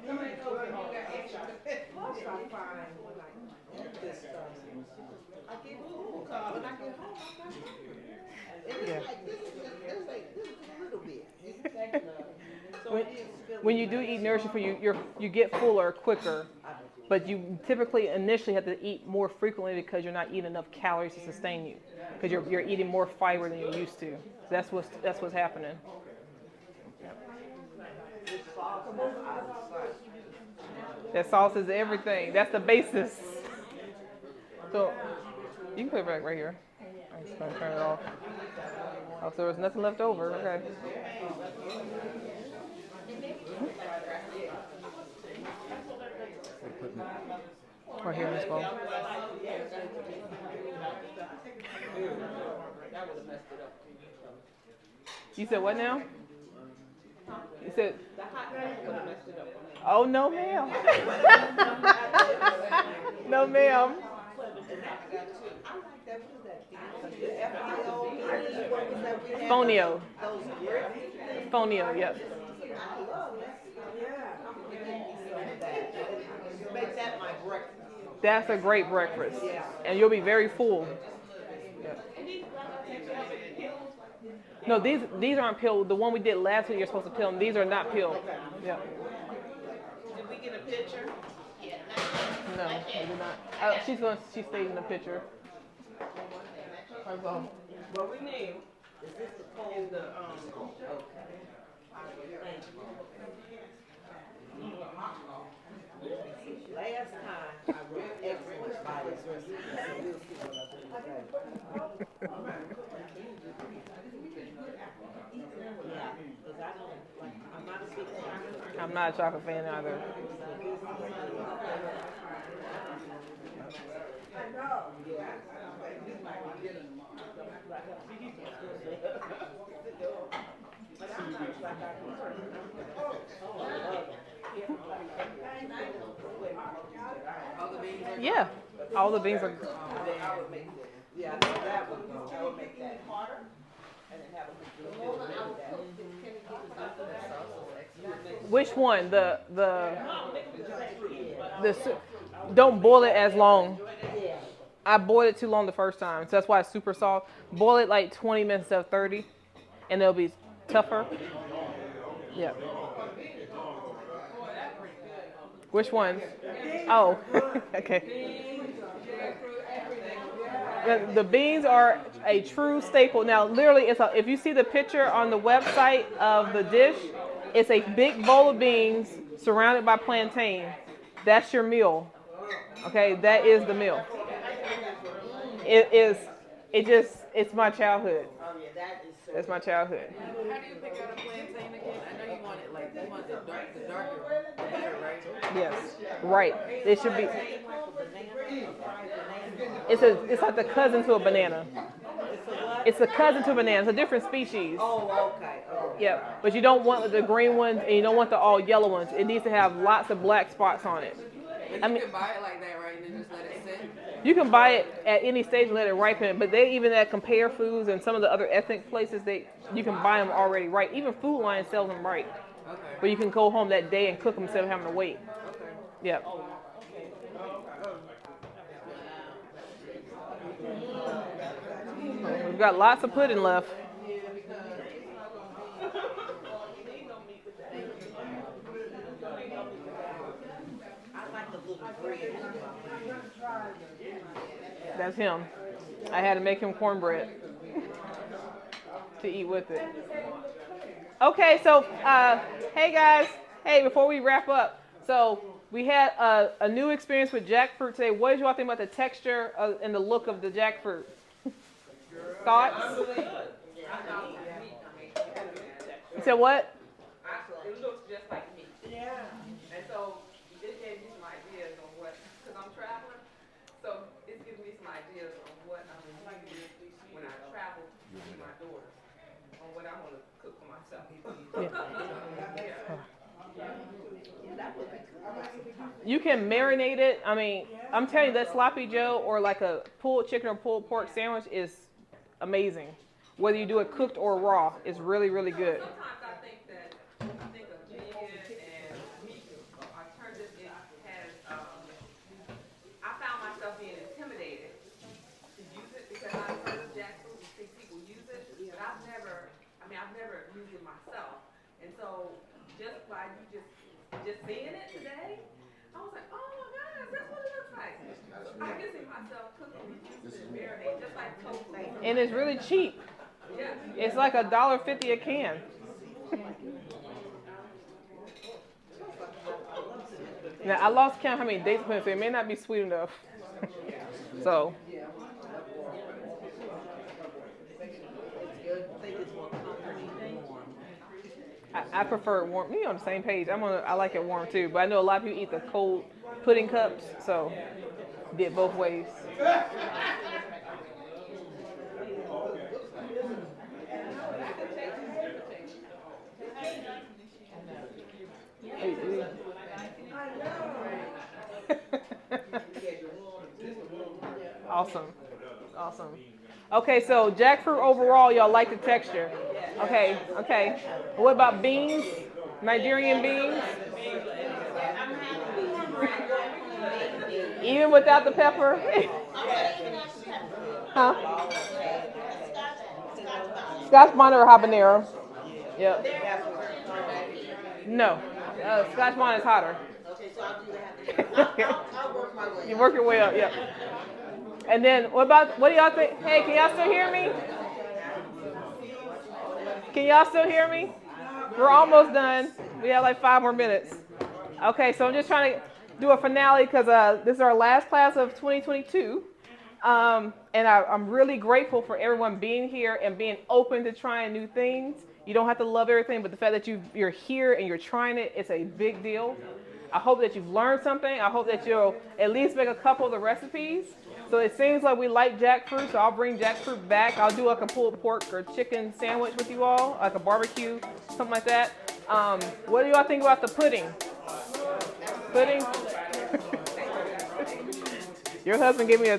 Come back over, you got extra. Plus I find when I eat this stuff, I get full. When I get home, I'm not hungry. And it's Yeah. like, this is a little bit. So When, it is filling when you do eat nourishing food, you get fuller quicker. But you typically initially have to eat more frequently because you're not eating enough calories to sustain you. Because you're eating more fiber than you're used to. That's what's happening. That sauce is everything. That's the basis. So you can put it back right here. I'm just gonna turn it off. Oh, so there's nothing left over. Okay. Right here in this bowl. You said what now? You said. Oh no, ma'am. No, ma'am. Fonio. Fonio, yep. Make that my breakfast. That's a great breakfast. And you'll be very full. Yep. No, these aren't peeled. The one we did last week, you're supposed to peel them. These are not peeled. Yeah. Did we get a picture? No, we did not. She stayed in the picture. What we need is the Last time I wrote excellent by his recipe, so we'll see what I do. Yeah, because I don't like, I'm not a big chocolate. I'm not a chocolate fan either. Yeah, all the beans are. Yeah, I know that one. I would make that harder and then have a good Which one? Don't boil it as long. I boiled it too long the first time, so that's why it's super soft. Boil it like 20 minutes instead of 30, and it'll be tougher. Yeah. Which one? Oh, okay. The beans are a true staple. Now, literally, if you see the picture on the website of the dish, it's a big bowl of beans surrounded by plantain. That's your meal. Okay, that is the meal. It is. It's my childhood. That's my childhood. How do you pick out a plantain again? I know you want it like you want the darker, the better, right? Yes, right. It should be. It's like the cousin to a banana. It's a cousin to a banana. It's a different species. Oh, okay. Yeah, but you don't want the green ones and you don't want the all yellow ones. It needs to have lots of black spots on it. But you can buy it like that, right? And then just let it sit. You can buy it at any stage and let it ripen, but they even at Compare Foods and some of the other ethnic places, you can buy them already right. Even Food Lion sells them right. Okay. But you can go home that day and cook them instead of having to wait. Okay. Yeah. We've got lots of pudding left. That's him. I had to make him cornbread to eat with it. Okay, so hey guys, before we wrap up, so we had a new experience with jackfruit today. What did you all think about the texture and the look of the jackfruit? Thoughts? You said what? It looks just like meat. Yeah. And so it gave me some ideas on what, because I'm traveling, so it's giving me some ideas on what I'm going to do when I travel to see my daughters, on what I'm going to cook for myself. You can marinate it. I mean, I'm telling you, that sloppy Joe or like a pulled chicken or pulled pork sandwich is amazing. Whether you do it cooked or raw, it's really, really good. Sometimes I think of vegan and meat alternative. It has, I found myself being intimidated to use it because I've heard of jackfruit and see people use it, but I've never used it myself. And so just by you just seeing it today, I was like, oh my gosh, that's what it looks like. So I can see myself cooking this and marinate just like tofu. And it's really cheap. Yeah. It's like $1.50 a can. Now, I lost count how many dates I put in, so it may not be sweet enough. So. I prefer it warm. We're on the same page. I like it warm too, but I know a lot of people eat the cold pudding cups, so did both ways. Awesome. Okay, so jackfruit overall, y'all like the texture. Okay. What about beans? Nigerian beans? Even without the pepper? Huh? Scotch bonnet or habanero? Yep. No. Scotch bonnet is hotter. Okay, so I'll do the habanero. I'll work my way. You work your way up, yep. And then what do y'all think? Hey, can y'all still hear me? Can y'all still hear me? We're almost done. We have like 5 more minutes. Okay, so I'm just trying to do a finale because this is our last class of 2022. And I'm really grateful for everyone being here and being open to trying new things. You don't have to love everything, but the fact that you're here and you're trying it, it's a big deal. I hope that you've learned something. I hope that you'll at least make a couple of the recipes. So it seems like we like jackfruit, so I'll bring jackfruit back. I'll do like a pulled pork or chicken sandwich with you all, like a barbecue, something like that. What do y'all think about the pudding? Pudding? Your husband gave me